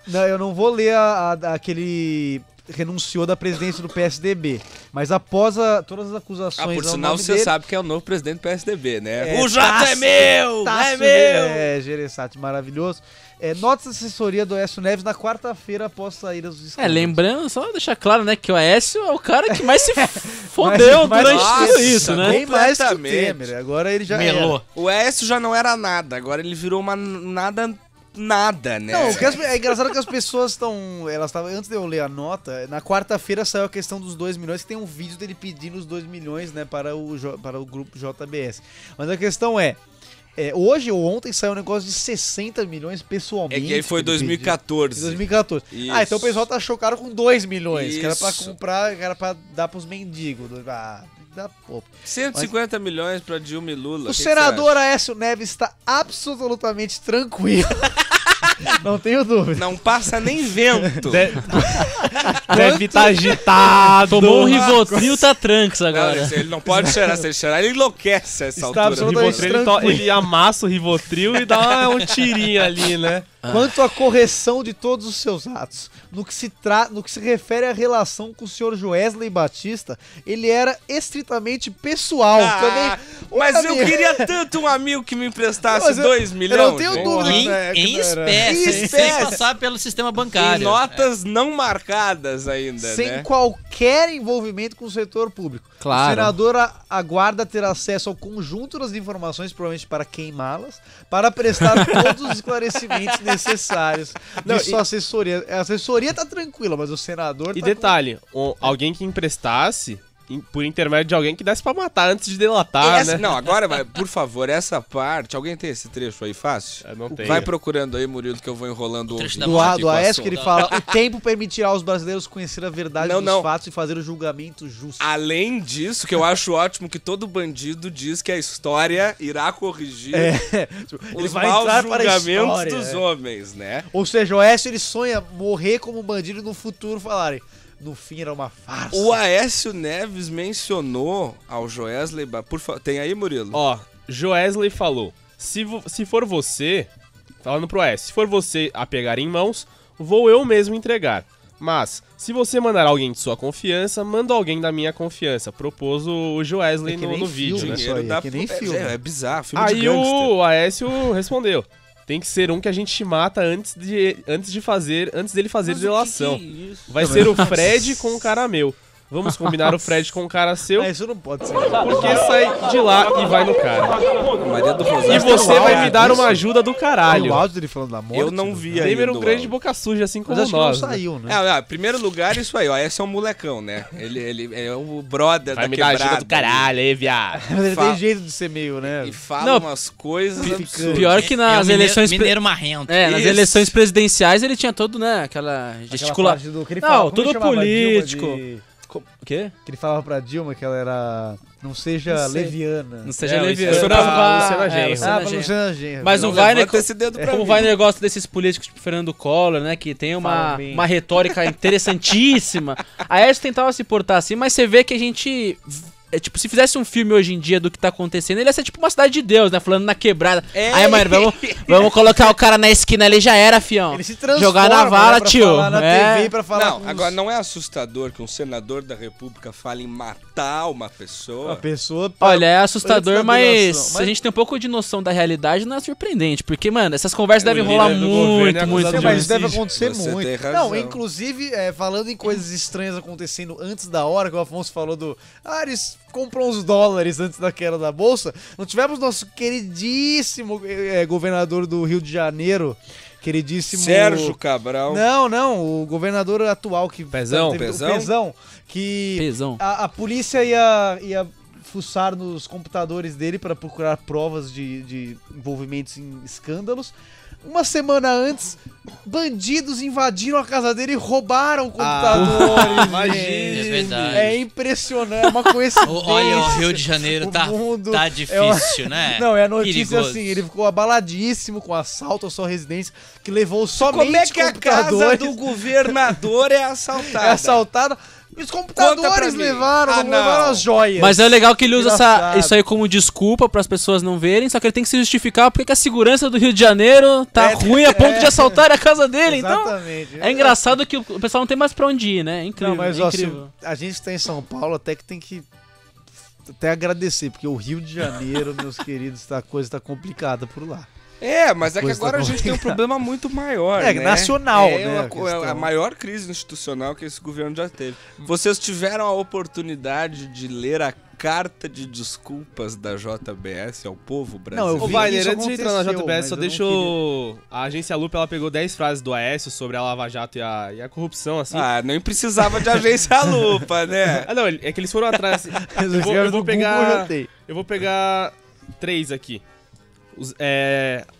Não, eu não vou ler aquele... Renunciou da presidência do PSDB. Mas após todas as acusações... Ah, por ao sinal, nome você dele, sabe que é o novo presidente do PSDB, né? É, O Jota é Tasso- meu! Tasso, É meu! É, Gereissati, maravilhoso. Notas da assessoria do Aécio Neves na quarta-feira após sair dos escândalos. Lembrando, só deixar claro, né, que o Aécio é o cara que mais se fodeu Mas- durante Nossa, tudo isso, né? Bem mais que o Completamente. Temer. Agora ele já Melou. O Aécio já não era nada, agora ele virou uma nada, né? Não, é engraçado que as pessoas estão. Elas estavam. Antes de eu ler a nota, na quarta-feira saiu a questão dos 2 milhões, que tem um vídeo dele pedindo os 2 milhões, né, para o grupo JBS. Mas a questão hoje ou ontem saiu um negócio de 60 milhões pessoalmente. É que aí foi que ele pediu. 2014. Em 2014. Isso. Ah, então o pessoal tá chocado com 2 milhões, que era pra Isso. comprar, que era pra dar pros mendigos. Pô. 150 milhões pra Dilma e Lula. O senador Aécio Neves está absolutamente tranquilo. Não tenho dúvida. Não passa nem vento. Deve estar agitado. Tomou um Rivotril, tá tranks Não, agora. ele não pode cheirar, se ele cheirar, ele enlouquece a essa Está altura. absolutamente Rivotril, tranquilo. ele amassa o Rivotril e dá um tirinho ali, né? Quanto à correção de todos os seus atos, no que se refere à relação com o senhor Joesley Batista, ele era estritamente pessoal. Ah, mas Olha, eu amigo. queria tanto um amigo que me emprestasse Mas eu- 2 milhões. eu não tenho gente. dúvida Em, né, que em não era. espécie, Em sem espécie. passar pelo sistema Em bancário. notas não marcadas ainda, sem né? qualquer envolvimento com o setor público. Claro. O senador aguarda ter acesso ao conjunto das informações, provavelmente para queimá-las, para prestar todos os esclarecimentos necessários Não, de sua assessoria. A assessoria tá tranquila, mas o senador E tá detalhe, alguém que emprestasse por intermédio de alguém que desse pra matar antes de delatar, Essa- né? Não, agora, por favor, essa parte. Alguém tem esse trecho aí fácil? Eu não tenho. Vai procurando aí, Murilo, que eu vou enrolando o trecho ouvinte da do, aqui do com o Aécio, que ele assunto. fala: o tempo permitirá aos brasileiros conhecer a verdade Não, dos não. fatos e fazer o julgamento justo. Além disso, que eu acho ótimo que todo bandido diz que a história irá corrigir Ele os vai maus entrar para a julgamentos história, dos homens, né? Ou seja, o Aécio ele sonha morrer como bandido e no futuro falarem: no fim era uma farsa. O Aécio Neves mencionou ao Joesley... Tem aí, Murilo? Ó, Joesley falou, se for você, falando pro S, se for você a pegar em mãos, vou eu mesmo entregar. Mas, se você mandar alguém de sua confiança, manda alguém da minha confiança. Propôs o Joesley É que no nem vídeo, filme, né? isso aí, é que nem filme. É bizarro, filme de Aí gangster. o Aécio respondeu, tem que ser um que a gente mata antes dele fazer delação. Vai ser o Fred com um cara meu. Vamos combinar o Fred com um cara seu, Ah, isso não pode ser. porque sai de lá e vai no cara. Maria do Rosário. E você tem um vai áudio me dar disso? uma ajuda do Tem o caralho. áudio dele falando da morte? Eu não vi aí. Temer um grande boca suja, assim como Mas acho que não nós. né? saiu, né? Primeiro lugar, isso aí, ó. Esse é um molecão, né? Ele é o brother Vai da me dar quebrada. ajuda do caralho aí, viado. Mas ele Fala- tem jeito de ser meio, né? E fala Não, umas coisas absurdas. Pior que É nas o eleições... mineiro marrento. nas Isso. eleições presidenciais ele tinha todo, né, aquela Aquela gesticulação. parte do que ele Não, falava, como tudo ele chamava a Dilma político. O quê? Que ele falava pra Dilma que ela era... Não seja Não sei. leviana. Não seja É, leviano. isso Foi pra pra- Luciana é, Genro. Luciana Ah, pra Genro. Luciana Genro. Mas Não o Weiner, levanta esse dedo pra como o mim. Weiner gosta desses políticos tipo Fernando Collor, né, que tem Falam uma, bem. uma retórica interessantíssima. A Aécio tentava se portar assim, mas você vê que a gente... tipo, se fizesse um filme hoje em dia do que tá acontecendo, ele ia ser tipo uma cidade de Deus, né? Falando na quebrada. É. Aí, mano, vamos colocar o cara na esquina ali, já era, fião. Ele se transforma, Jogar na vala, né, pra tio. falar na É. TV pra falar Não, com agora não é assustador que um senador da República fale em matar uma a pessoa? pessoa... Olha, é antes assustador, da mas delação. se a gente tem um pouco de noção da realidade, não é surpreendente. Porque, mano, essas conversas devem líder rolar do governo é muito, acusado Não, de mas isso deve homicídio. acontecer Você muito. tem razão. Não, inclusive, falando em coisas estranhas acontecendo antes da hora, que o Afonso falou do... Ah, eles compram uns dólares antes da queda da bolsa. Não tivemos nosso queridíssimo governador do Rio de Janeiro, queridíssimo... Sérgio Cabral. Não, o governador atual que... Pezão? teve- o Pezão? Pezão, que... Pesão. A polícia ia fuçar nos computadores dele para procurar provas de envolvimentos em escândalos. Uma semana antes, bandidos invadiram a casa dele e roubaram computadores. imagina. gente. É verdade. É impressionante, é uma coincidência. Olha, o Rio de Janeiro O tá, mundo tá é difícil, né? Não, é a notícia Perigoso. assim, ele ficou abaladíssimo com assalto à sua residência, que levou somente Como é que a casa computadores. do governador é assaltada? É assaltada. E os Conta pra computadores mim. levaram, Ah, não levaram não. as joias. Mas é legal que ele usa Engraçado. isso aí como desculpa para as pessoas não verem, só que ele tem que se justificar porque que a segurança do Rio de Janeiro tá ruim a ponto de assaltar a casa dele. Então, Exatamente. é engraçado que o pessoal não tem mais pra onde ir, né? É incrível. Não, mas é ó, incrível. a gente tá em São Paulo, até que tem que até agradecer, porque o Rio de Janeiro, meus queridos, a coisa tá complicada por lá. É, mas é que Coisa agora a gente tem um complicada. problema muito maior, É, né? nacional, é né, uma a co- é a questão. maior crise institucional que esse governo já teve. Vocês tiveram a oportunidade de ler a carta de desculpas da JBS ao povo brasileiro? eu Ô, vi Wagner, isso antes de entrar na aconteceu, JBS, mas só eu não deixa eu... A agência Lupa, ela pegou 10 frases do Aécio sobre a Lava Jato e a corrupção, assim. Ah, nem precisava de agência lupa, né? Ah, não, é que eles foram atrás. assim. Eles Eu escrevem vou no pegar... Google, já tem. Eu vou pegar 3 aqui.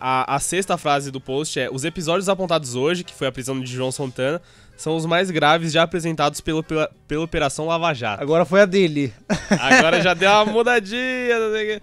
A sexta frase do post é: os episódios apontados hoje, que foi a prisão de João Santana, são os mais graves já apresentados pela Operação Lava Jato. Agora foi a dele. Agora já deu uma mudadinha. Não sei o quê.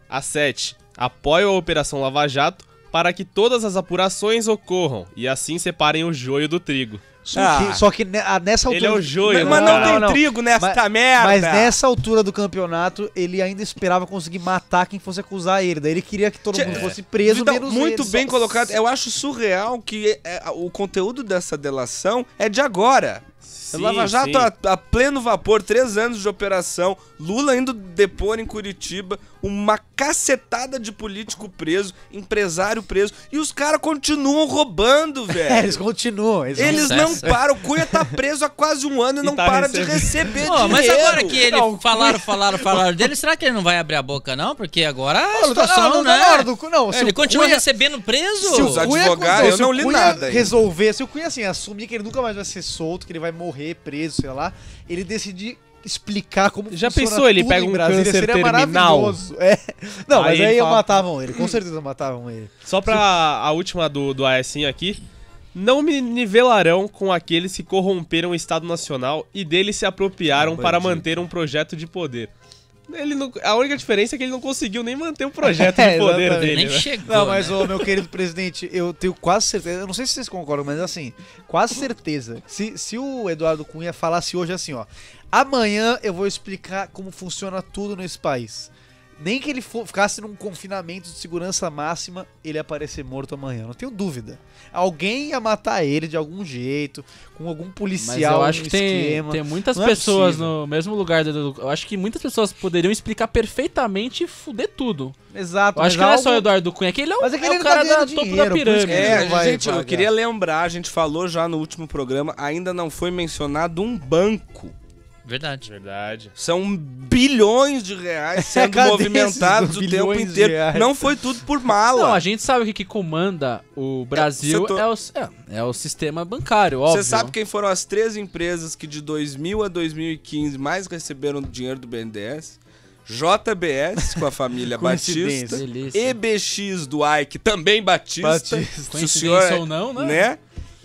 A 7. Apoio a Operação Lava Jato para que todas as apurações ocorram e assim separem o joio do trigo. Só que nessa altura... Ele é o joio, Mas né? não tem trigo nesta merda! Mas nessa altura do campeonato, ele ainda esperava conseguir matar quem fosse acusar ele. Daí ele queria que todo mundo fosse preso, Então, menos muito ele. bem colocado. Eu acho surreal que o conteúdo dessa delação é de agora. Sim, Lava Jato sim. a pleno vapor, 3 anos de operação, Lula indo depor em Curitiba, uma cacetada de político preso, empresário preso, e os caras continuam roubando, velho. Eles continuam. Eles não param, o Cunha tá preso há quase 1 ano e não tá para de recebendo. receber Pô, dinheiro. mas agora que ele Não, falaram dele, será que ele não vai abrir a boca, não? Porque agora a Não, situação, não, né? na hora do não, se Ele o continua Cunha- recebendo preso? Se o Os Cunha advogados, eu se o não li Cunha nada ainda. resolver, se o Cunha assim assumir que ele nunca mais vai ser solto, que ele vai morrer preso, sei lá, ele decidir explicar como Já funciona pensou, ele tudo pega em um Brasília, câncer seria terminal? maravilhoso. É. Não, mas Aí ele aí fala- matavam ele, com certeza matavam ele. Só pra a última do Aécio aqui. Não me nivelarão com aqueles que corromperam o Estado Nacional e dele se apropriaram para manter um projeto de poder. A única diferença é que ele não conseguiu nem manter o projeto de poder exatamente. dele. Nem né? chegou, Não, mas né? ô, meu querido presidente, eu tenho quase certeza, eu não sei se vocês concordam, mas assim, quase certeza, se o Eduardo Cunha falasse hoje assim, ó, amanhã eu vou explicar como funciona tudo nesse país. Nem que ele ficasse num confinamento de segurança máxima, ele ia aparecer morto amanhã, não tenho dúvida. Alguém ia matar ele de algum jeito, com algum Mas policial eu acho no que esquema. tem muitas Não é pessoas possível. no mesmo lugar. Eu acho que muitas pessoas poderiam explicar perfeitamente e fuder tudo. Exato, Eu acho que mas não é só o algo- Eduardo Cunha, que ele é o, Mas é que é ele o não cara tá da ganhando topo dinheiro, da por isso que pirâmide. ele É, não vai gente, eu pagar. queria lembrar, a gente falou já no último programa, ainda não foi mencionado um banco Verdade. Verdade. São bilhões de reais sendo Cadê movimentados esses o tempo bilhões de inteiro. reais? Não foi tudo por mala. Não, a gente sabe que comanda o Brasil é o sistema bancário, óbvio. Você sabe quem foram as 3 empresas que de 2000 a 2015 mais receberam dinheiro do BNDES? JBS, com a família Batista. Delícia. EBX do Ike, também Batista. Se o Coincidência senhor, ou não, né? né?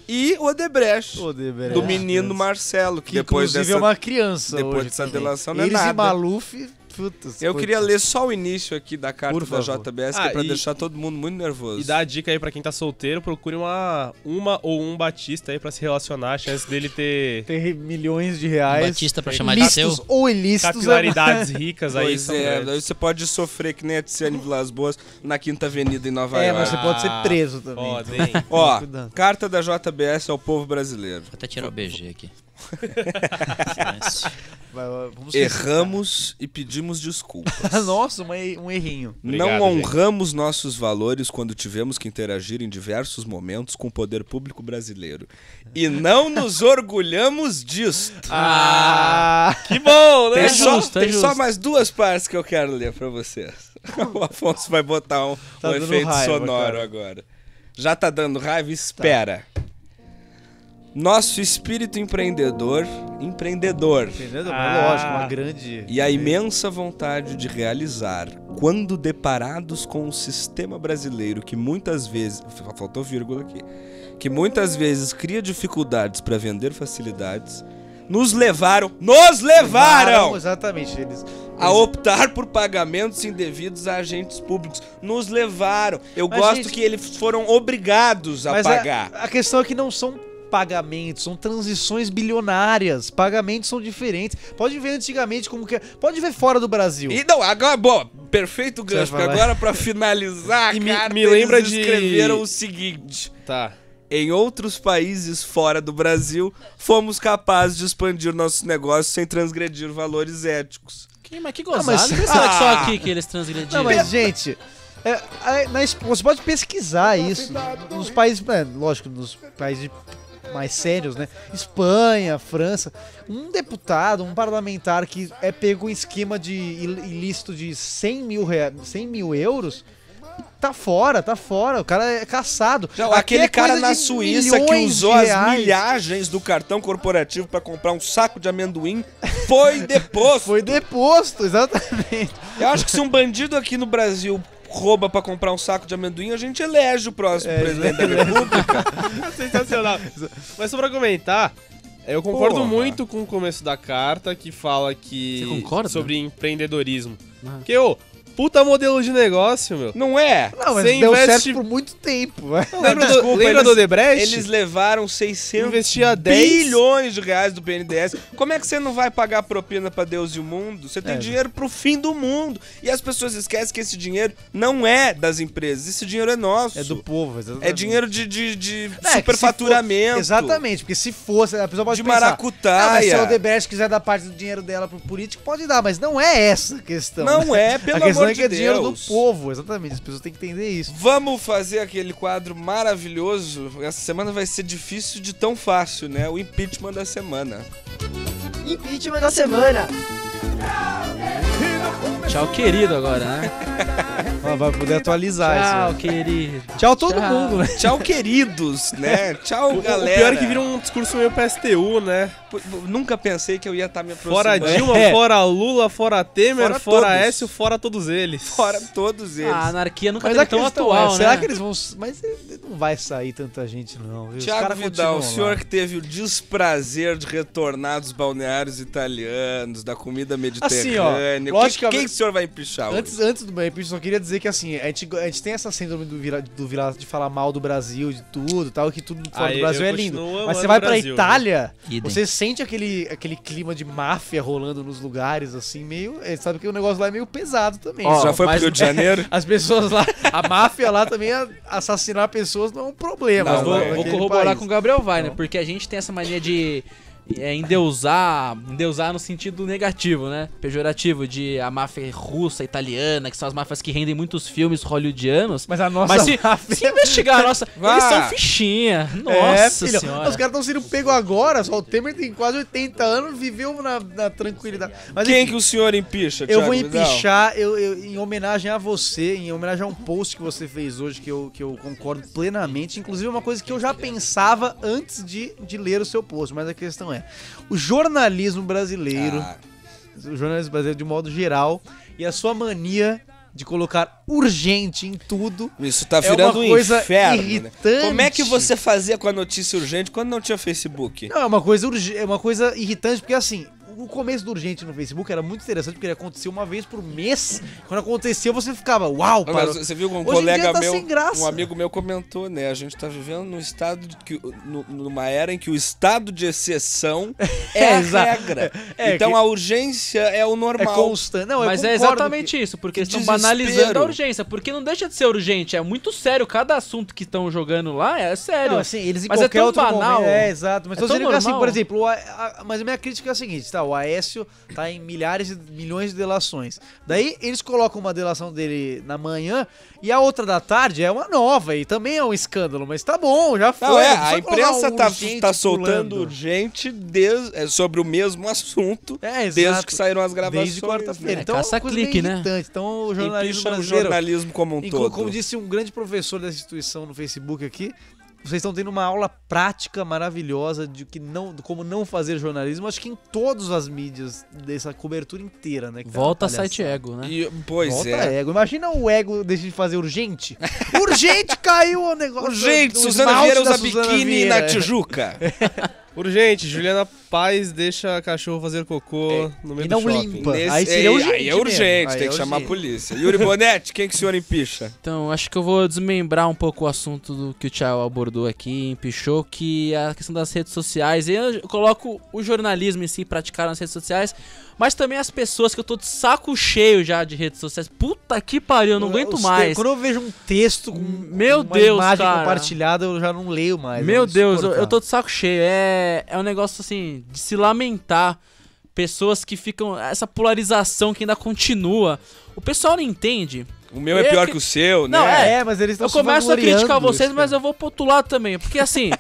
E Odebrecht, Odebrecht. do menino Marcelo, que depois inclusive dessa, é uma criança depois hoje dessa também. delação não é Eles nada. e Maluf, putas. Eu queria ler só o início aqui da carta Por da favor. JBS, que é pra e- deixar todo mundo muito nervoso. E dá a dica aí pra quem tá solteiro, procure uma ou um Batista aí pra se relacionar, a chance dele ter Tem milhões de reais. Batista pra chamar de Lícitos seu. ou ilícitos. capilaridades ricas aí. Pois são é, grandes. daí você pode sofrer que nem a Tiziane Vilas Boas na Quinta Avenida em Nova É, York. mas você pode ser preso também. Pode, então. hein? Ó, Cuidado. carta da JBS ao povo brasileiro. Vou até tirar o BG aqui. Silêncio. Vamos Erramos e pedimos desculpas. Nossa, um errinho. Obrigado, Não honramos nossos valores quando tivemos que interagir em diversos momentos com o poder público brasileiro. E não nos orgulhamos disto. Que bom, né? Tem, justo, é tem só justo. mais 2 partes que eu quero ler pra vocês. O Afonso vai botar um Tá dando efeito raiva, sonoro cara. agora. Já tá dando raiva? Espera. Nosso espírito empreendedor, Entendeu? Ah. Lógico, uma grande... e a imensa vontade de realizar, quando deparados com o sistema brasileiro que muitas vezes, faltou vírgula aqui, que muitas vezes cria dificuldades para vender facilidades, nos levaram Exatamente. Eles a optar por pagamentos indevidos a agentes públicos. Nos levaram. Eu Mas, gosto gente, que eles foram obrigados a Mas pagar. a questão é que não são pagamentos, são transições bilionárias. Pagamentos são diferentes. Pode ver antigamente como que é. Pode ver fora do Brasil. E não, agora, bom, perfeito gancho, vai porque falar? agora pra finalizar E a me carta, lembra eles de- escreveram o seguinte: Tá. em outros países fora do Brasil, fomos capazes de expandir nossos negócios sem transgredir valores éticos. Mas que gozado. mas- Não, será que só aqui que eles transgrediram? Não, mas, gente, você pode pesquisar isso nos países, lógico, nos países mais sérios, né? Espanha, França. Um deputado, um parlamentar que é pego em esquema de ilícito de 100 mil euros, tá fora. O cara é caçado. Já, Aqui aquele é cara coisa na de Suíça que milhões usou de as reais. milhagens do cartão corporativo pra comprar um saco de amendoim foi deposto. Foi deposto, exatamente. Eu acho que se um bandido aqui no Brasil rouba pra comprar um saco de amendoim, a gente elege o próximo presidente da República. Sensacional. Mas só pra comentar, eu concordo Porra. muito com o começo da carta que fala que... Você concorda? Sobre empreendedorismo. Ah. Porque, puta modelo de negócio, meu. Não é? Não, mas Você deu investe- certo por muito tempo. Vai. Lembra, desculpa, lembra do Odebrecht? Eles levaram 600 Investia 10. bilhões de reais do BNDES. Como é que você não vai pagar propina pra Deus e o mundo? Você tem dinheiro pro fim do mundo. E as pessoas esquecem que esse dinheiro não é das empresas. Esse dinheiro é nosso. É do povo, exatamente. É dinheiro de É, superfaturamento. que se for- exatamente, porque se fosse, a pessoa pode De pensar, maracutaia. mas se a Odebrecht quiser dar parte do dinheiro dela pro político, pode dar, mas não é essa a questão. Não é, pelo A questão amor é que de é dinheiro do Deus. povo, exatamente, as pessoas têm que entender isso. Vamos fazer aquele quadro maravilhoso. Essa semana vai ser difícil de tão fácil, né? O impeachment da semana. Impeachment da semana. Tchau, querido, agora, né? Ela vai poder atualizar Tchau, isso. querido. Tchau todo Tchau. mundo, né? Tchau, queridos, né? Tchau, O galera. pior é que vira um discurso meio PSTU, né? Nunca pensei que eu ia estar me Fora aproximando. Dilma, É. fora Lula, fora Temer, Fora fora todos. Écio, fora todos eles. Fora todos eles. A anarquia nunca Mas teve a tão questão atual, é, será né? que eles vão... Mas não vai sair tanta gente, não, viu? Os Tiago caras Vidal, o continuam senhor lá. que teve o desprazer de retornar dos balneários italianos, da comida mediterrânea. Assim, ó, O logicamente- quem que o senhor vai empichar hoje? Antes do meu impeachment, só queria dizer que assim, a gente tem essa síndrome de falar mal do Brasil, de tudo e tal, que tudo fora do Brasil é lindo. continuo Mas você amando vai o pra Brasil, Itália, Idem. você sente aquele clima de máfia rolando nos lugares, assim, meio. Sabe que o negócio lá é meio pesado também. Ó, Já foi pro mas- Rio de Janeiro? As pessoas lá, a máfia lá também, assassinar pessoas não é um problema. Não, Mas vou, é. vou naquele corroborar país. com o Gabriel Vai, né? Porque a gente tem essa mania de endeusar no sentido negativo, né? Pejorativo, de a máfia russa, italiana, que são as máfias que rendem muitos filmes hollywoodianos. Mas a nossa Mas se investigar a nossa... Vá. Eles são fichinha. Nossa filho, senhora. os caras estão sendo pegos agora, só o Temer tem quase 80 anos, viveu na tranquilidade. Mas Quem enfim, que o senhor empicha, eu Thiago vou Vidal? empichar em homenagem a você, em homenagem a um post que você fez hoje, que eu concordo plenamente. Inclusive, é uma coisa que eu já pensava antes de ler o seu post, mas a questão é, o jornalismo brasileiro, o jornalismo brasileiro de modo geral, e a sua mania de colocar urgente em tudo. Isso tá É virando uma um coisa inferno, né? irritante. Como é que você fazia com a notícia urgente quando não tinha Facebook? Não, é uma coisa irritante, porque assim, o começo do Urgente no Facebook era muito interessante, porque ele acontecia uma vez por mês. Quando acontecia, você ficava, uau, Mas parou. você viu que um Hoje em colega dia tá meu, sem graça. um amigo meu comentou, né? A gente tá vivendo num estado numa era em que o estado de exceção é a exato. regra. É então que- a urgência é o É normal. constante. Não, eu Mas é concordo exatamente isso, porque eles estão desespero. banalizando a urgência. Porque não deixa de ser urgente, é muito sério. Cada assunto que estão jogando lá é sério. Não, assim, eles em Mas é qualquer tão outro banal. momento. É, exato. Mas É tô tão dizendo que assim, normal. por exemplo, mas a minha crítica é a seguinte, tá? O Aécio tá em milhares e milhões de delações. Daí eles colocam uma delação dele na manhã e a outra da tarde é uma nova e também é um escândalo, mas tá bom, já foi. Não, não a precisa imprensa colocar um tá urgente soltando pulando. urgente sobre o mesmo assunto desde exato. que saíram as gravações. Desde quarta-feira. né? Então é uma coisa Caça-clique, meio né? irritante. Então o jornalismo Empicha o brasileiro... jornalismo como um todo. Como disse um grande professor dessa instituição no Facebook aqui, vocês estão tendo uma aula prática maravilhosa de como não fazer jornalismo, acho que em todas as mídias dessa cobertura inteira, né? que tá Volta uma site palhaçada. ego, né? Pois Volta é. ego. Imagina o ego deixa de fazer urgente. Urgente caiu o negócio. Urgente, do Suzana esmalte Vieira da usa Suzana biquíni Vieira. na Tijuca. Urgente, Juliana Paz deixa cachorro fazer cocô no meio E do não shopping. limpa. Aí seria Aí urgente é mesmo. urgente, Aí tem é que chamar a urgente. polícia. Yuri Bonetti, quem que o senhor empicha? Então, acho que eu vou desmembrar um pouco o assunto do que o Thiago abordou aqui, empichou, que é a questão das redes sociais. E eu coloco o jornalismo em si, praticar nas redes sociais, mas também as pessoas que eu tô de saco cheio já de redes sociais. Puta que pariu, eu não aguento mais. Quando eu vejo um texto com Meu uma Deus, imagem cara. compartilhada, eu já não leio mais. Meu é Deus, eu insuportável. tô de saco cheio. É um negócio assim, de se lamentar. Pessoas que ficam. Essa polarização que ainda continua. O pessoal não entende. O meu é pior que o seu, né? Não, Mas eles estão Eu começo a criticar vocês, mas eu vou pro outro lado também. Porque assim.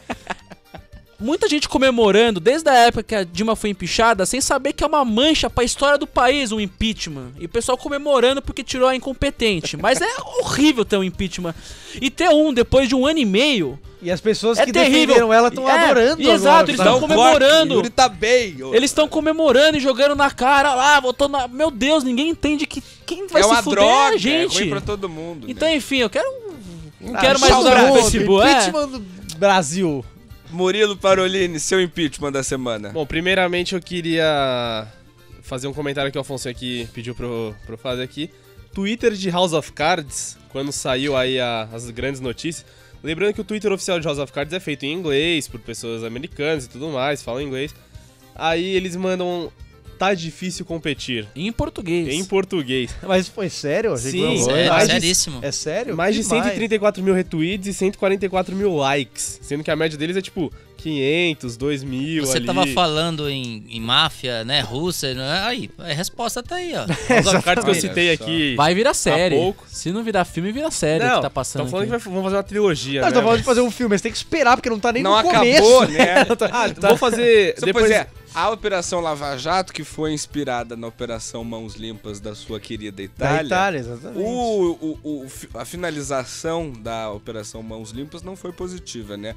Muita gente comemorando, desde a época que a Dilma foi empichada, sem saber que é uma mancha pra história do país, um impeachment. E o pessoal comemorando porque tirou a incompetente. Mas é horrível ter um impeachment. E ter um depois de 1 ano e meio. E as pessoas É que terrível. defenderam ela estão adorando Exato, agora. eles tá? estão comemorando. Yuri tá bem. Eles estão comemorando e jogando na cara lá, voltando na... Meu Deus, ninguém entende que quem vai é se uma fuder droga, é a gente. É ruim pra todo mundo. Então, né? enfim, eu quero... Não Ah, quero mais deixa usar o outro, Facebook. Impeachment do Brasil. Murilo Parolini, seu impeachment da semana. Bom, primeiramente eu queria fazer um comentário que o Afonso aqui pediu pra eu fazer aqui. Twitter de House of Cards, quando saiu aí as grandes notícias. Lembrando que o Twitter oficial de House of Cards é feito em inglês, por pessoas americanas e tudo mais, falam inglês. Aí eles mandam... Tá difícil competir. Em português. Em português. Mas foi sério? Achei que Sim, foi Sério, mais de- seríssimo. É sério? Mais de Que demais. 134 mil retweets e 144 mil likes. Sendo que a média deles é tipo 500, 2.000 Você ali. tava falando em máfia, né, russa, né? Aí, a resposta tá aí, ó. House of Cards que eu Olha citei só. aqui. Vai virar série. pouco. Se não virar filme, vira série Não, que tá passando tão falando aqui. que vamos fazer uma trilogia, Nós né? estamos falando de fazer um filme, mas tem que esperar, porque não tá nem Não no acabou, começo. né? Vou fazer... Pois depois é, a Operação Lava Jato, que foi inspirada na Operação Mãos Limpas da sua querida Da Itália, Itália, exatamente. a finalização da Operação Mãos Limpas não foi positiva, né?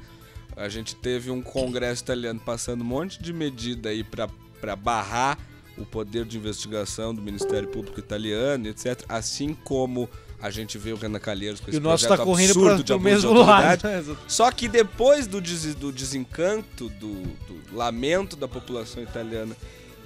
A gente teve um congresso italiano passando um monte de medida aí pra barrar o poder de investigação do Ministério Público italiano, etc. Assim como a gente vê o Renan Calheiros com E esse o nosso projeto tá correndo absurdo pro de abuso mesmo de autoridade. lado. Só que depois do desencanto, do lamento da população italiana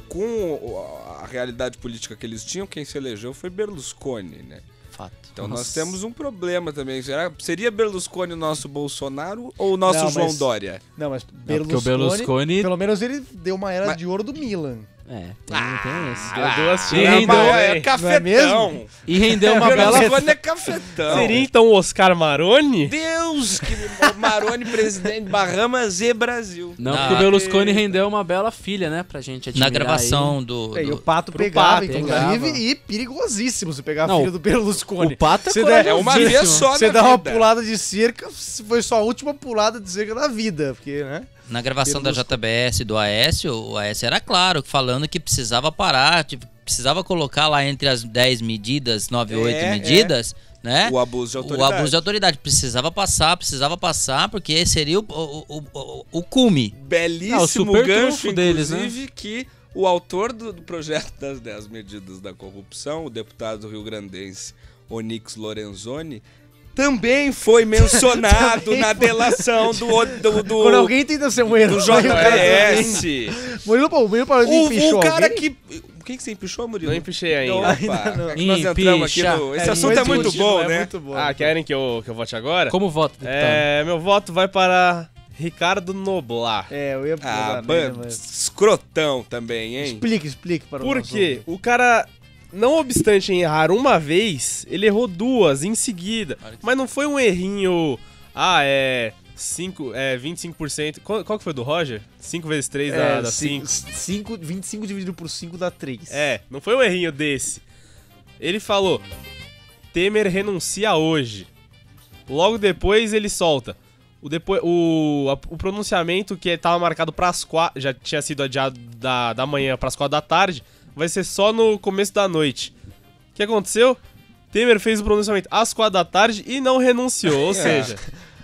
com a realidade política que eles tinham, quem se elegeu foi Berlusconi, né? Fato. Então Nossa. nós temos um problema também. Seria Berlusconi o nosso Bolsonaro ou o nosso Não, João mas- Dória? Não, mas porque o Berlusconi- pelo menos ele deu uma era de ouro do Milan. Tem esse. Deu duas E tiras. rendeu- É cafetão. E rendeu uma O bela... Berlusconi é cafetão. Seria então o Oscar Maroni? Deus, que Maroni, presidente, Bahamas e Brasil. Não, Não. porque o Berlusconi rendeu uma bela filha, né? Pra gente admirar Na gravação ele. do... E o do- Pato pro pegava, Pato, inclusive, pegava. e perigosíssimo se pegar a Não, filha do Berlusconi. O Pato Você é É uma vez só Você na dá uma vida. pulada de cerca, foi sua última pulada de cerca da vida, porque, né? Na gravação da Berlusconi. JBS do Aécio, o Aécio era claro, falando que precisava parar, tipo, precisava colocar lá entre as 10 medidas, 9 ou 8 medidas, né? O abuso de O autoridade. abuso de autoridade. Precisava passar, porque seria o cume. Belíssimo Ah, o super gancho, trunfo deles, né? inclusive, que o autor do projeto das 10 medidas da corrupção, o deputado rio-grandense Onyx Lorenzoni, também foi mencionado Também na foi. delação Quando alguém tenta ser um herói, do o cara JS. Murilo parou de empichou O cara alguém? que... O que você empichou, Murilo? Não empichei ainda. Opa, não. é que nós entramos aqui no... Esse assunto é muito bom, né? Muito bom. Ah, querem que eu vote agora? Como voto, deputado? Meu voto vai para Ricardo Noblar. Eu ia Ah, nele, mas... escrotão também, hein? Explique para o Por nosso quê? O cara, não obstante em errar uma vez, ele errou duas em seguida. Mas não foi um errinho... 25%. Qual que foi do Roger? 5 vezes 3 dá 5. 25 dividido por 5 dá 3. Não foi um errinho desse. Ele falou: Temer renuncia hoje. Logo depois ele solta. O pronunciamento que estava marcado para as 4, já tinha sido adiado da manhã para as 4 da tarde, vai ser só no começo da noite. O que aconteceu? Temer fez o pronunciamento às 4 da tarde e não renunciou, ou seja...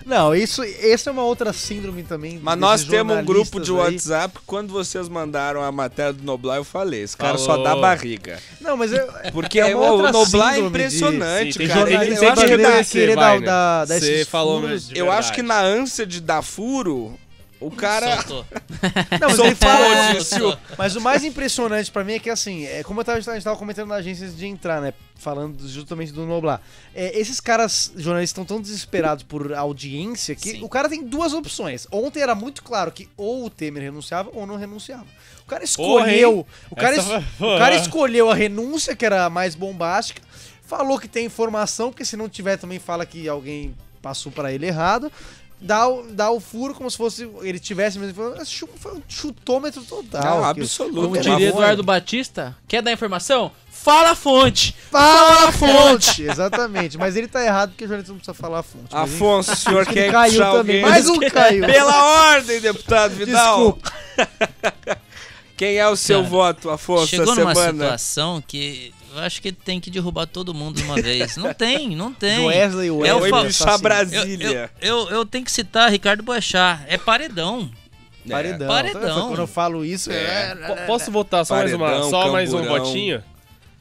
Não, essa é uma outra síndrome também. Mas nós desses temos um grupo de jornalistas aí. WhatsApp. Quando vocês mandaram a matéria do Noblar, eu falei: esse cara só Falou. dá barriga. Não, mas Porque é uma o outra Noblar é síndrome impressionante, Sim, tem cara. jornalista- Eu tem acho que que reconhecer, querer vai, dar né? esses Você falou furos. mesmo. de eu verdade. acho que na ânsia de dar furo, o cara... Soltou. Não, mas ele fala Soltou. Mas o mais impressionante pra mim é que, assim, como a gente tava comentando na agência antes de entrar, né? Falando justamente do Noblar. Esses caras, jornalistas, estão tão desesperados por audiência que Sim. o cara tem duas opções. Ontem era muito claro que ou o Temer renunciava ou não renunciava. O cara escolheu. O cara escolheu a renúncia, que era a mais bombástica. Falou que tem informação, porque se não tiver também fala que alguém passou pra ele errado. Dá o furo como se fosse ele tivesse mesmo. Foi um chutômetro total. Não, aquilo. absoluto. Como Uma diria fonte. Eduardo Batista, quer dar informação? Fala a fonte! Fala a fonte! Exatamente. Mas ele tá errado porque o jornalista não precisa falar a fonte. Mas, enfim, Afonso, o senhor ele quer caiu puxar também. alguém? Mais um caiu. Pela ordem, deputado Vidal. Desculpa. Quem é o seu Cara, voto, Afonso, Chegou essa numa semana? situação que eu acho que tem que derrubar todo mundo de uma vez. Não tem. Do Wesley, o É o Wesley Foi fa- pichar assassino. Brasília. Eu tenho que citar Ricardo Boechat. É paredão. Paredão. Paredão. Então, quando eu falo isso, Posso votar só Paredão, mais um camburão. votinho?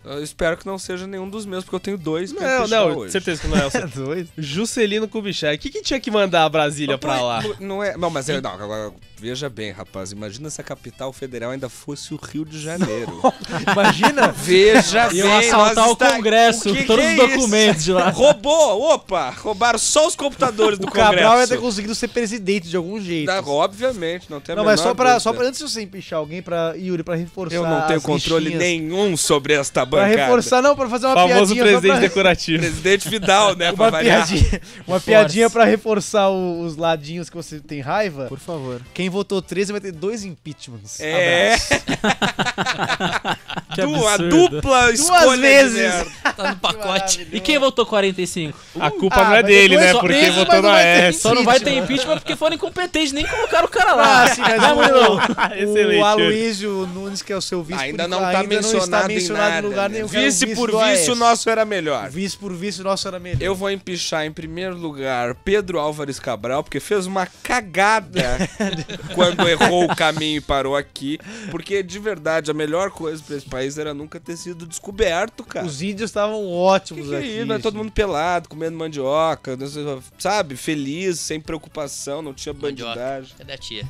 Eu espero que não seja nenhum dos meus, porque eu tenho dois pra Não, pichar não, hoje. certeza que não é o seu. dois. Juscelino Kubitschek. O que tinha que mandar a Brasília pra lá? Não é. Não, mas não, agora, veja bem, rapaz. Imagina se a capital federal ainda fosse o Rio de Janeiro. Imagina. Veja Iam bem, assaltar nós o está- Congresso, O que todos que os é isso? documentos de lá. Roubou, opa, roubaram só os computadores do O Cabral ia ter Congresso. conseguido ser presidente de algum jeito. Obviamente, não tem a Não, mas só menor pra dúvida. antes de você empichar alguém pra Yuri, pra reforçar. Eu não tenho as controle rixinhas, nenhum sobre esta Pra bancada. reforçar, não, pra fazer uma Famoso piadinha. presidente só pra... decorativo. Presidente Vidal, né, pra Uma variar. piadinha, uma piadinha pra reforçar os ladinhos que você tem raiva. Por favor. Quem votou 13 vai ter 2 impeachments. É, Que a absurdo. dupla escolha de vezes. merda. Tá no pacote. E quem votou 45? A culpa não é mas dele, depois né? só Porque esse, votou mas não no vai ter AS. Só não vai ter Impeachment. impeachment porque foram incompetentes, nem colocaram o cara lá. Ah, sim, mas Não, Murilo? Excelente. o Aloysio Nunes, que é o seu vice, Ainda por não enquanto, tá ainda mencionado, não está mencionado em nada, em lugar né? nenhum. que era o Vice por do vice, o AS. nosso era melhor. Vice por vice, o nosso era melhor. Eu vou empichar em primeiro lugar Pedro Álvares Cabral, porque fez uma cagada quando errou o caminho e parou aqui. Porque, de verdade, a melhor coisa pra esse país era nunca ter sido descoberto, cara. Os índios estavam ótimos Que é aqui. isso? Mas todo mundo pelado, comendo mandioca, sabe? Feliz, sem preocupação, não tinha Mandioca. bandidagem. Cadê a tia?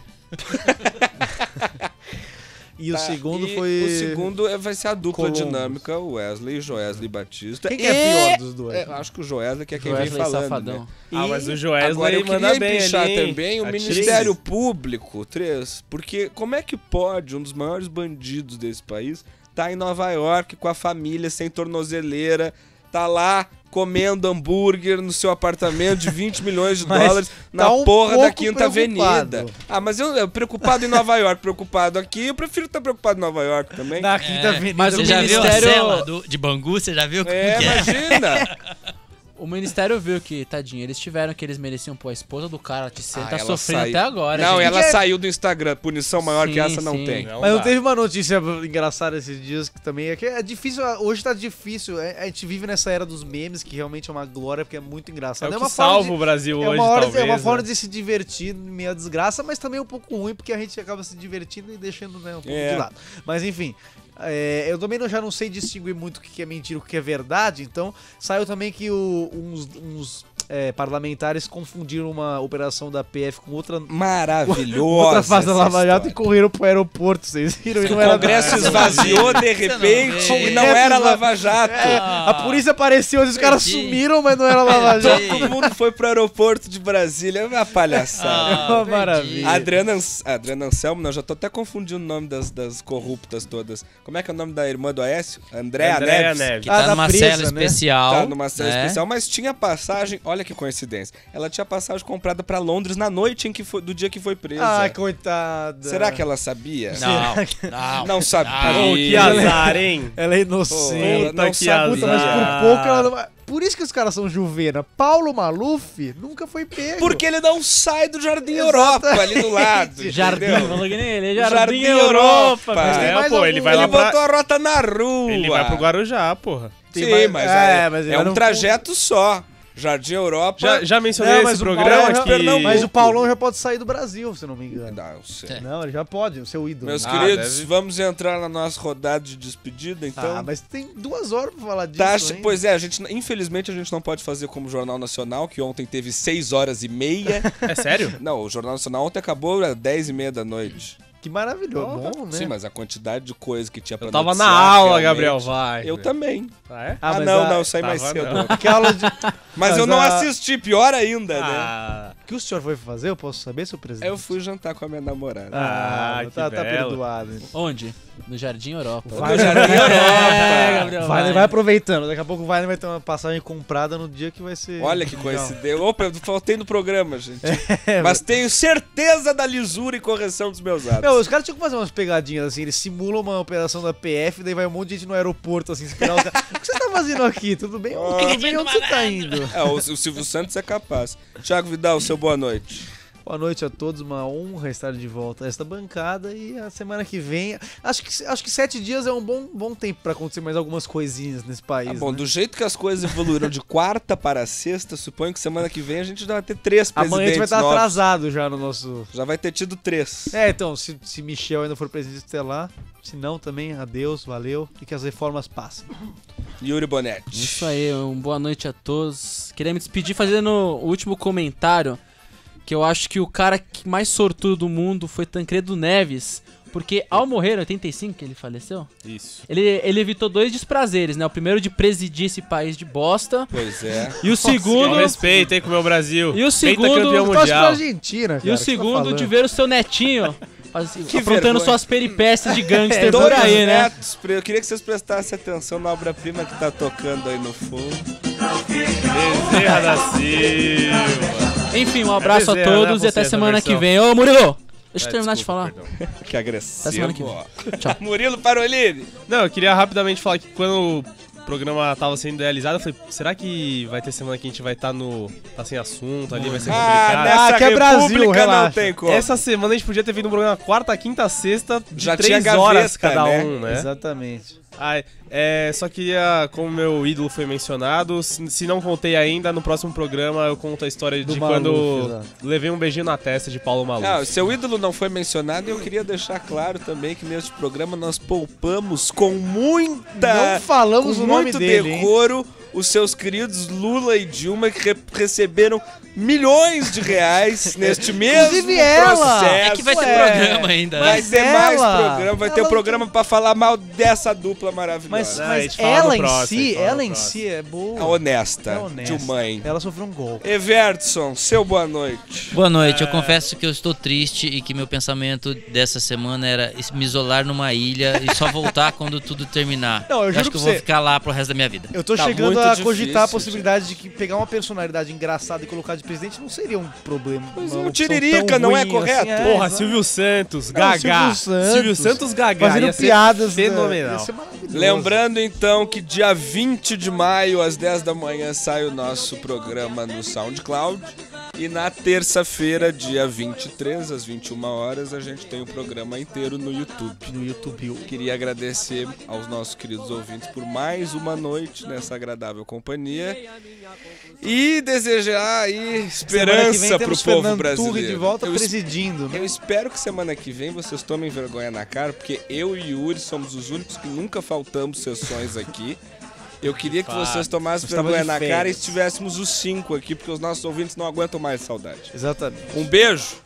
E o segundo e foi... O segundo vai ser a dupla Columbus. dinâmica, o Wesley e Joesley Batista. Quem que é pior dos dois? Acho que o Joesley que é quem vem Joesley falando, Safadão. né? Ah, mas o Agora Joesley eu manda queria bem empichar ali, hein? também o Atriz. Ministério Público, porque como é que pode um dos maiores bandidos desse país tá em Nova York com a família, sem tornozeleira, tá lá comendo hambúrguer no seu apartamento de 20 milhões de Mas dólares na tá um porra da pouco Quinta preocupado. Avenida. Ah, mas eu preocupado em Nova York, preocupado aqui, eu prefiro estar preocupado em Nova York também. Na Quinta Avenida. mas Você o já viu a Ministério- cela de Bangu? Você já viu como É, que é? imagina. O Ministério viu que, tadinho, eles tiveram que eles mereciam pôr a esposa do cara, a Ticena tá ela sofrendo saiu. até agora. Não, gente. ela saiu do Instagram. Punição maior Sim, que essa não sim. tem. Não Mas não dá. teve uma notícia engraçada esses dias que também é difícil, hoje tá difícil, a gente vive nessa era dos memes que realmente é uma glória porque é muito É engraçado. o uma que forma salva de- o Brasil é hoje, uma, hora, talvez. é uma forma né? de se divertir em meio à desgraça, mas também é um pouco ruim porque a gente acaba se divertindo e deixando, né, um pouco É. de lado. Mas enfim, eu também já não sei distinguir muito o que é mentira e o que é verdade, então saiu também que uns parlamentares confundiram uma operação da PF com outra Maravilhosa. outra fase da essa Lava Jato e história. correram pro aeroporto, vocês viram? E O não era Congresso Essa esvaziou não de vi. repente Essa não e vi. não era Lava Jato. A polícia apareceu, os caras Perdi. sumiram, mas não era Lava Jato. Perdi. Todo mundo foi pro aeroporto de Brasília. É uma palhaçada. Ah, Uma perdi. maravilha. A Adriana Anselmo, não, já tô até confundindo o nome das corruptas todas. Como é que é o nome da irmã do Aécio? Andréa Neves. Que Ah, tá tá numa presa, cela né? especial. Tá numa cela né? especial, mas tinha passagem, olha que coincidência. Ela tinha passagem comprada pra Londres na noite do dia que foi presa. Ai, coitada. Será que ela sabia? Não. Não sabia. Pô, que azar, hein? Ela é Pô, inocente. ela não que sabia. Puta, mas por pouco ela não vai... Por isso que os caras são Juvena. Paulo Maluf nunca foi pego. Porque ele não sai do Jardim Exatamente. Europa, ali do lado. Jardim, entendeu? falou que nem ele, Jardim Jardim, Europa, Europa. mas tem É, mais pô, algum. ele vai Ele lá pra... botou a rota na rua. Ele vai pro Guarujá, porra. Tem Sim, mais- mas, mas ele é vai um no- trajeto só. Jardim Europa. Já mencionei Não, esse mas o programa Paulão que... já- Mas o Paulão já pode sair do Brasil, se não me engano. Não sei. É. Não, ele já pode, o seu ídolo. Meus Ah, queridos, deve- vamos entrar na nossa rodada de despedida, então. Ah, mas tem 2 horas pra falar disso. Taxa, hein? pois é, infelizmente a gente não pode fazer como o Jornal Nacional, que ontem teve 6h30. É sério? Não, o Jornal Nacional ontem acabou às 10h30 da noite. Que maravilhoso. Bom, né? Sim, mas a quantidade de coisa que tinha pra Eu tava na noticiar, aula, realmente. Gabriel, vai. Eu também. Ah, é? Ah, mas não, a- não, eu saí mais Tava cedo. não. Que aula de... Mas eu Mas não a- assisti, pior ainda, né? Ah, O que o senhor foi fazer? Eu posso saber, seu presidente? Eu fui jantar com a minha namorada. Ah, que tá belo. perdoado. Onde? No Jardim Europa. Vai, No Jardim É, Europa. Gabriel, Vai aproveitando. Daqui a pouco o Vai vai ter uma passagem comprada no dia que vai ser... Olha que legal. coincidência. Opa, eu faltei no programa, gente. Mas tenho certeza da lisura e correção dos meus atos. Meu, os caras tinham que fazer umas pegadinhas assim, eles simulam uma operação da PF, daí vai um monte de gente no aeroporto, assim, esperar o cara. O que você tá fazendo aqui? Tudo bem? Tudo bem? Onde você tá indo? É, o Silvio Santos é capaz. Thiago Vidal, seu boa noite. Boa noite a todos, uma honra estar de volta a esta bancada e a semana que vem. Acho que 7 dias é um bom tempo pra acontecer mais algumas coisinhas nesse país. Tá bom, né? do jeito que as coisas evoluíram de quarta para sexta, suponho que semana que vem a gente já vai ter 3 presidentes Amanhã a gente vai estar novos. atrasado já no nosso. Já vai ter tido 3. Então, se Michel ainda for presidente estelar, se não também, adeus, valeu e que as reformas passem. Yuri Bonetti. Isso aí, boa noite a todos. Queria me despedir fazendo o último comentário, que eu acho que o cara que mais sortudo do mundo foi Tancredo Neves, porque ao morrer, em 85 que ele faleceu, isso. ele evitou 2 desprazeres, né? O primeiro de presidir esse país de bosta, Pois é. e o segundo... Com respeito, hein, com o meu Brasil. E o segundo- Campeão Eu torço pra mundial. Argentina, cara. E o o que você tá segundo falando? de ver o seu netinho Que aprontando vergonha. suas peripécias de gangster por Dois aí, né? netos, eu queria que vocês prestassem atenção na obra-prima que tá tocando aí no fundo. Bezerra da Silva. Enfim, um abraço a Bezerra, todos né, e até você, semana essa que versão. vem. Ô, Murilo, deixa eu terminar de Desculpa, falar. perdão. Que agressivo. Até semana que vem. ó. Tchau. Murilo Parolini. Não, eu queria rapidamente falar que quando o programa tava sendo idealizado, eu falei, será que vai ter semana que a gente vai estar tá sem assunto ali, vai ser complicado? nessa que é Brasil, república não relaxa. tem como. Essa semana a gente podia ter vindo no programa quarta, quinta, sexta, de Já 3 tinha horas gaveta, cada né? um, né? Exatamente. Ai, só queria, como meu ídolo foi mencionado, se não contei ainda, no próximo programa eu conto a história Do de Maluf, quando exato. levei um beijinho na testa de Paulo Maluf. Não, seu ídolo não foi mencionado e eu queria deixar claro também que neste programa nós poupamos com muita... Não falamos com o nome muito dele, hein? decoro os seus queridos Lula e Dilma, que receberam milhões de reais neste mesmo Inclusive ela. processo. É que vai ter Ué, programa ainda, Vai né? Mas ter mais ela- programa, vai ter um ela- programa pra falar mal dessa dupla maravilhosa. Mas, Não, a mas gente fala ela no em próximo, a si, gente fala ela no em próximo. si é boa. A honesta, É honesta. de mãe. Ela sofreu um golpe. Everton, seu boa noite. Boa noite, eu confesso que eu estou triste e que meu pensamento dessa semana era me isolar numa ilha e só voltar quando tudo terminar. Não, eu juro acho que pra eu vou você. ficar lá pro resto da minha vida. Eu tô Tá chegando muito a difícil, cogitar a possibilidade de que pegar uma personalidade engraçada e colocar de presidente não seria um problema. Mas uma o opção Tiririca tão não é ruim correto? assim, Porra, exato. Silvio Santos, Não, Gagá. Silvio Santos, Gagá. Fazendo ia ser piadas. né? fenomenal. Ia ser maravilhoso. Lembrando então que dia 20 de maio, às 10 da manhã, sai o nosso programa no SoundCloud. E na terça-feira, dia 23, às 21 horas, a gente tem o programa inteiro no YouTube. No YouTube. Queria agradecer aos nossos queridos ouvintes por mais uma noite nessa agradável companhia. E desejar aí Semana que vem esperança pro temos povo Fernando Turri brasileiro. de volta Eu presidindo, né? Eu espero que semana que vem vocês tomem vergonha na cara, porque eu e Yuri somos os únicos que nunca faltamos sessões aqui. Eu queria que vocês tomassem Eu estava vergonha de na férias. cara e estivéssemos os 5 aqui, porque os nossos ouvintes não aguentam mais saudade. Exatamente. Um beijo!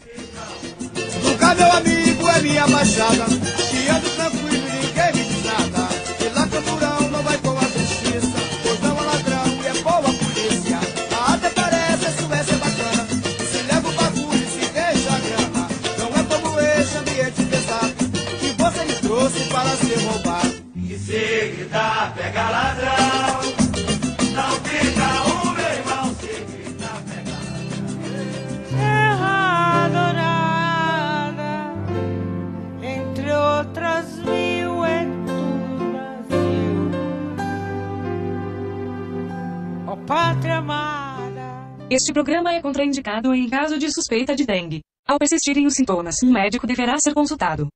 Nunca meu amigo é minha baixada, que ando tranquilo e ninguém me diz nada. E lá Camburão não vai com a justiça, pois não é ladrão e é boa polícia. Até parece a Suécia bacana, se leva o bagulho e se deixa a grana. Não é como esse ambiente pesado, que você me trouxe para ser roubado. E se gritar, pega ladrão, não fica meu irmão, se gritar, pega Terra adorada, entre outras mil, é tudo Brasil. Ó pátria amada. Este programa é contraindicado em caso de suspeita de dengue. Ao persistirem os sintomas, um médico deverá ser consultado.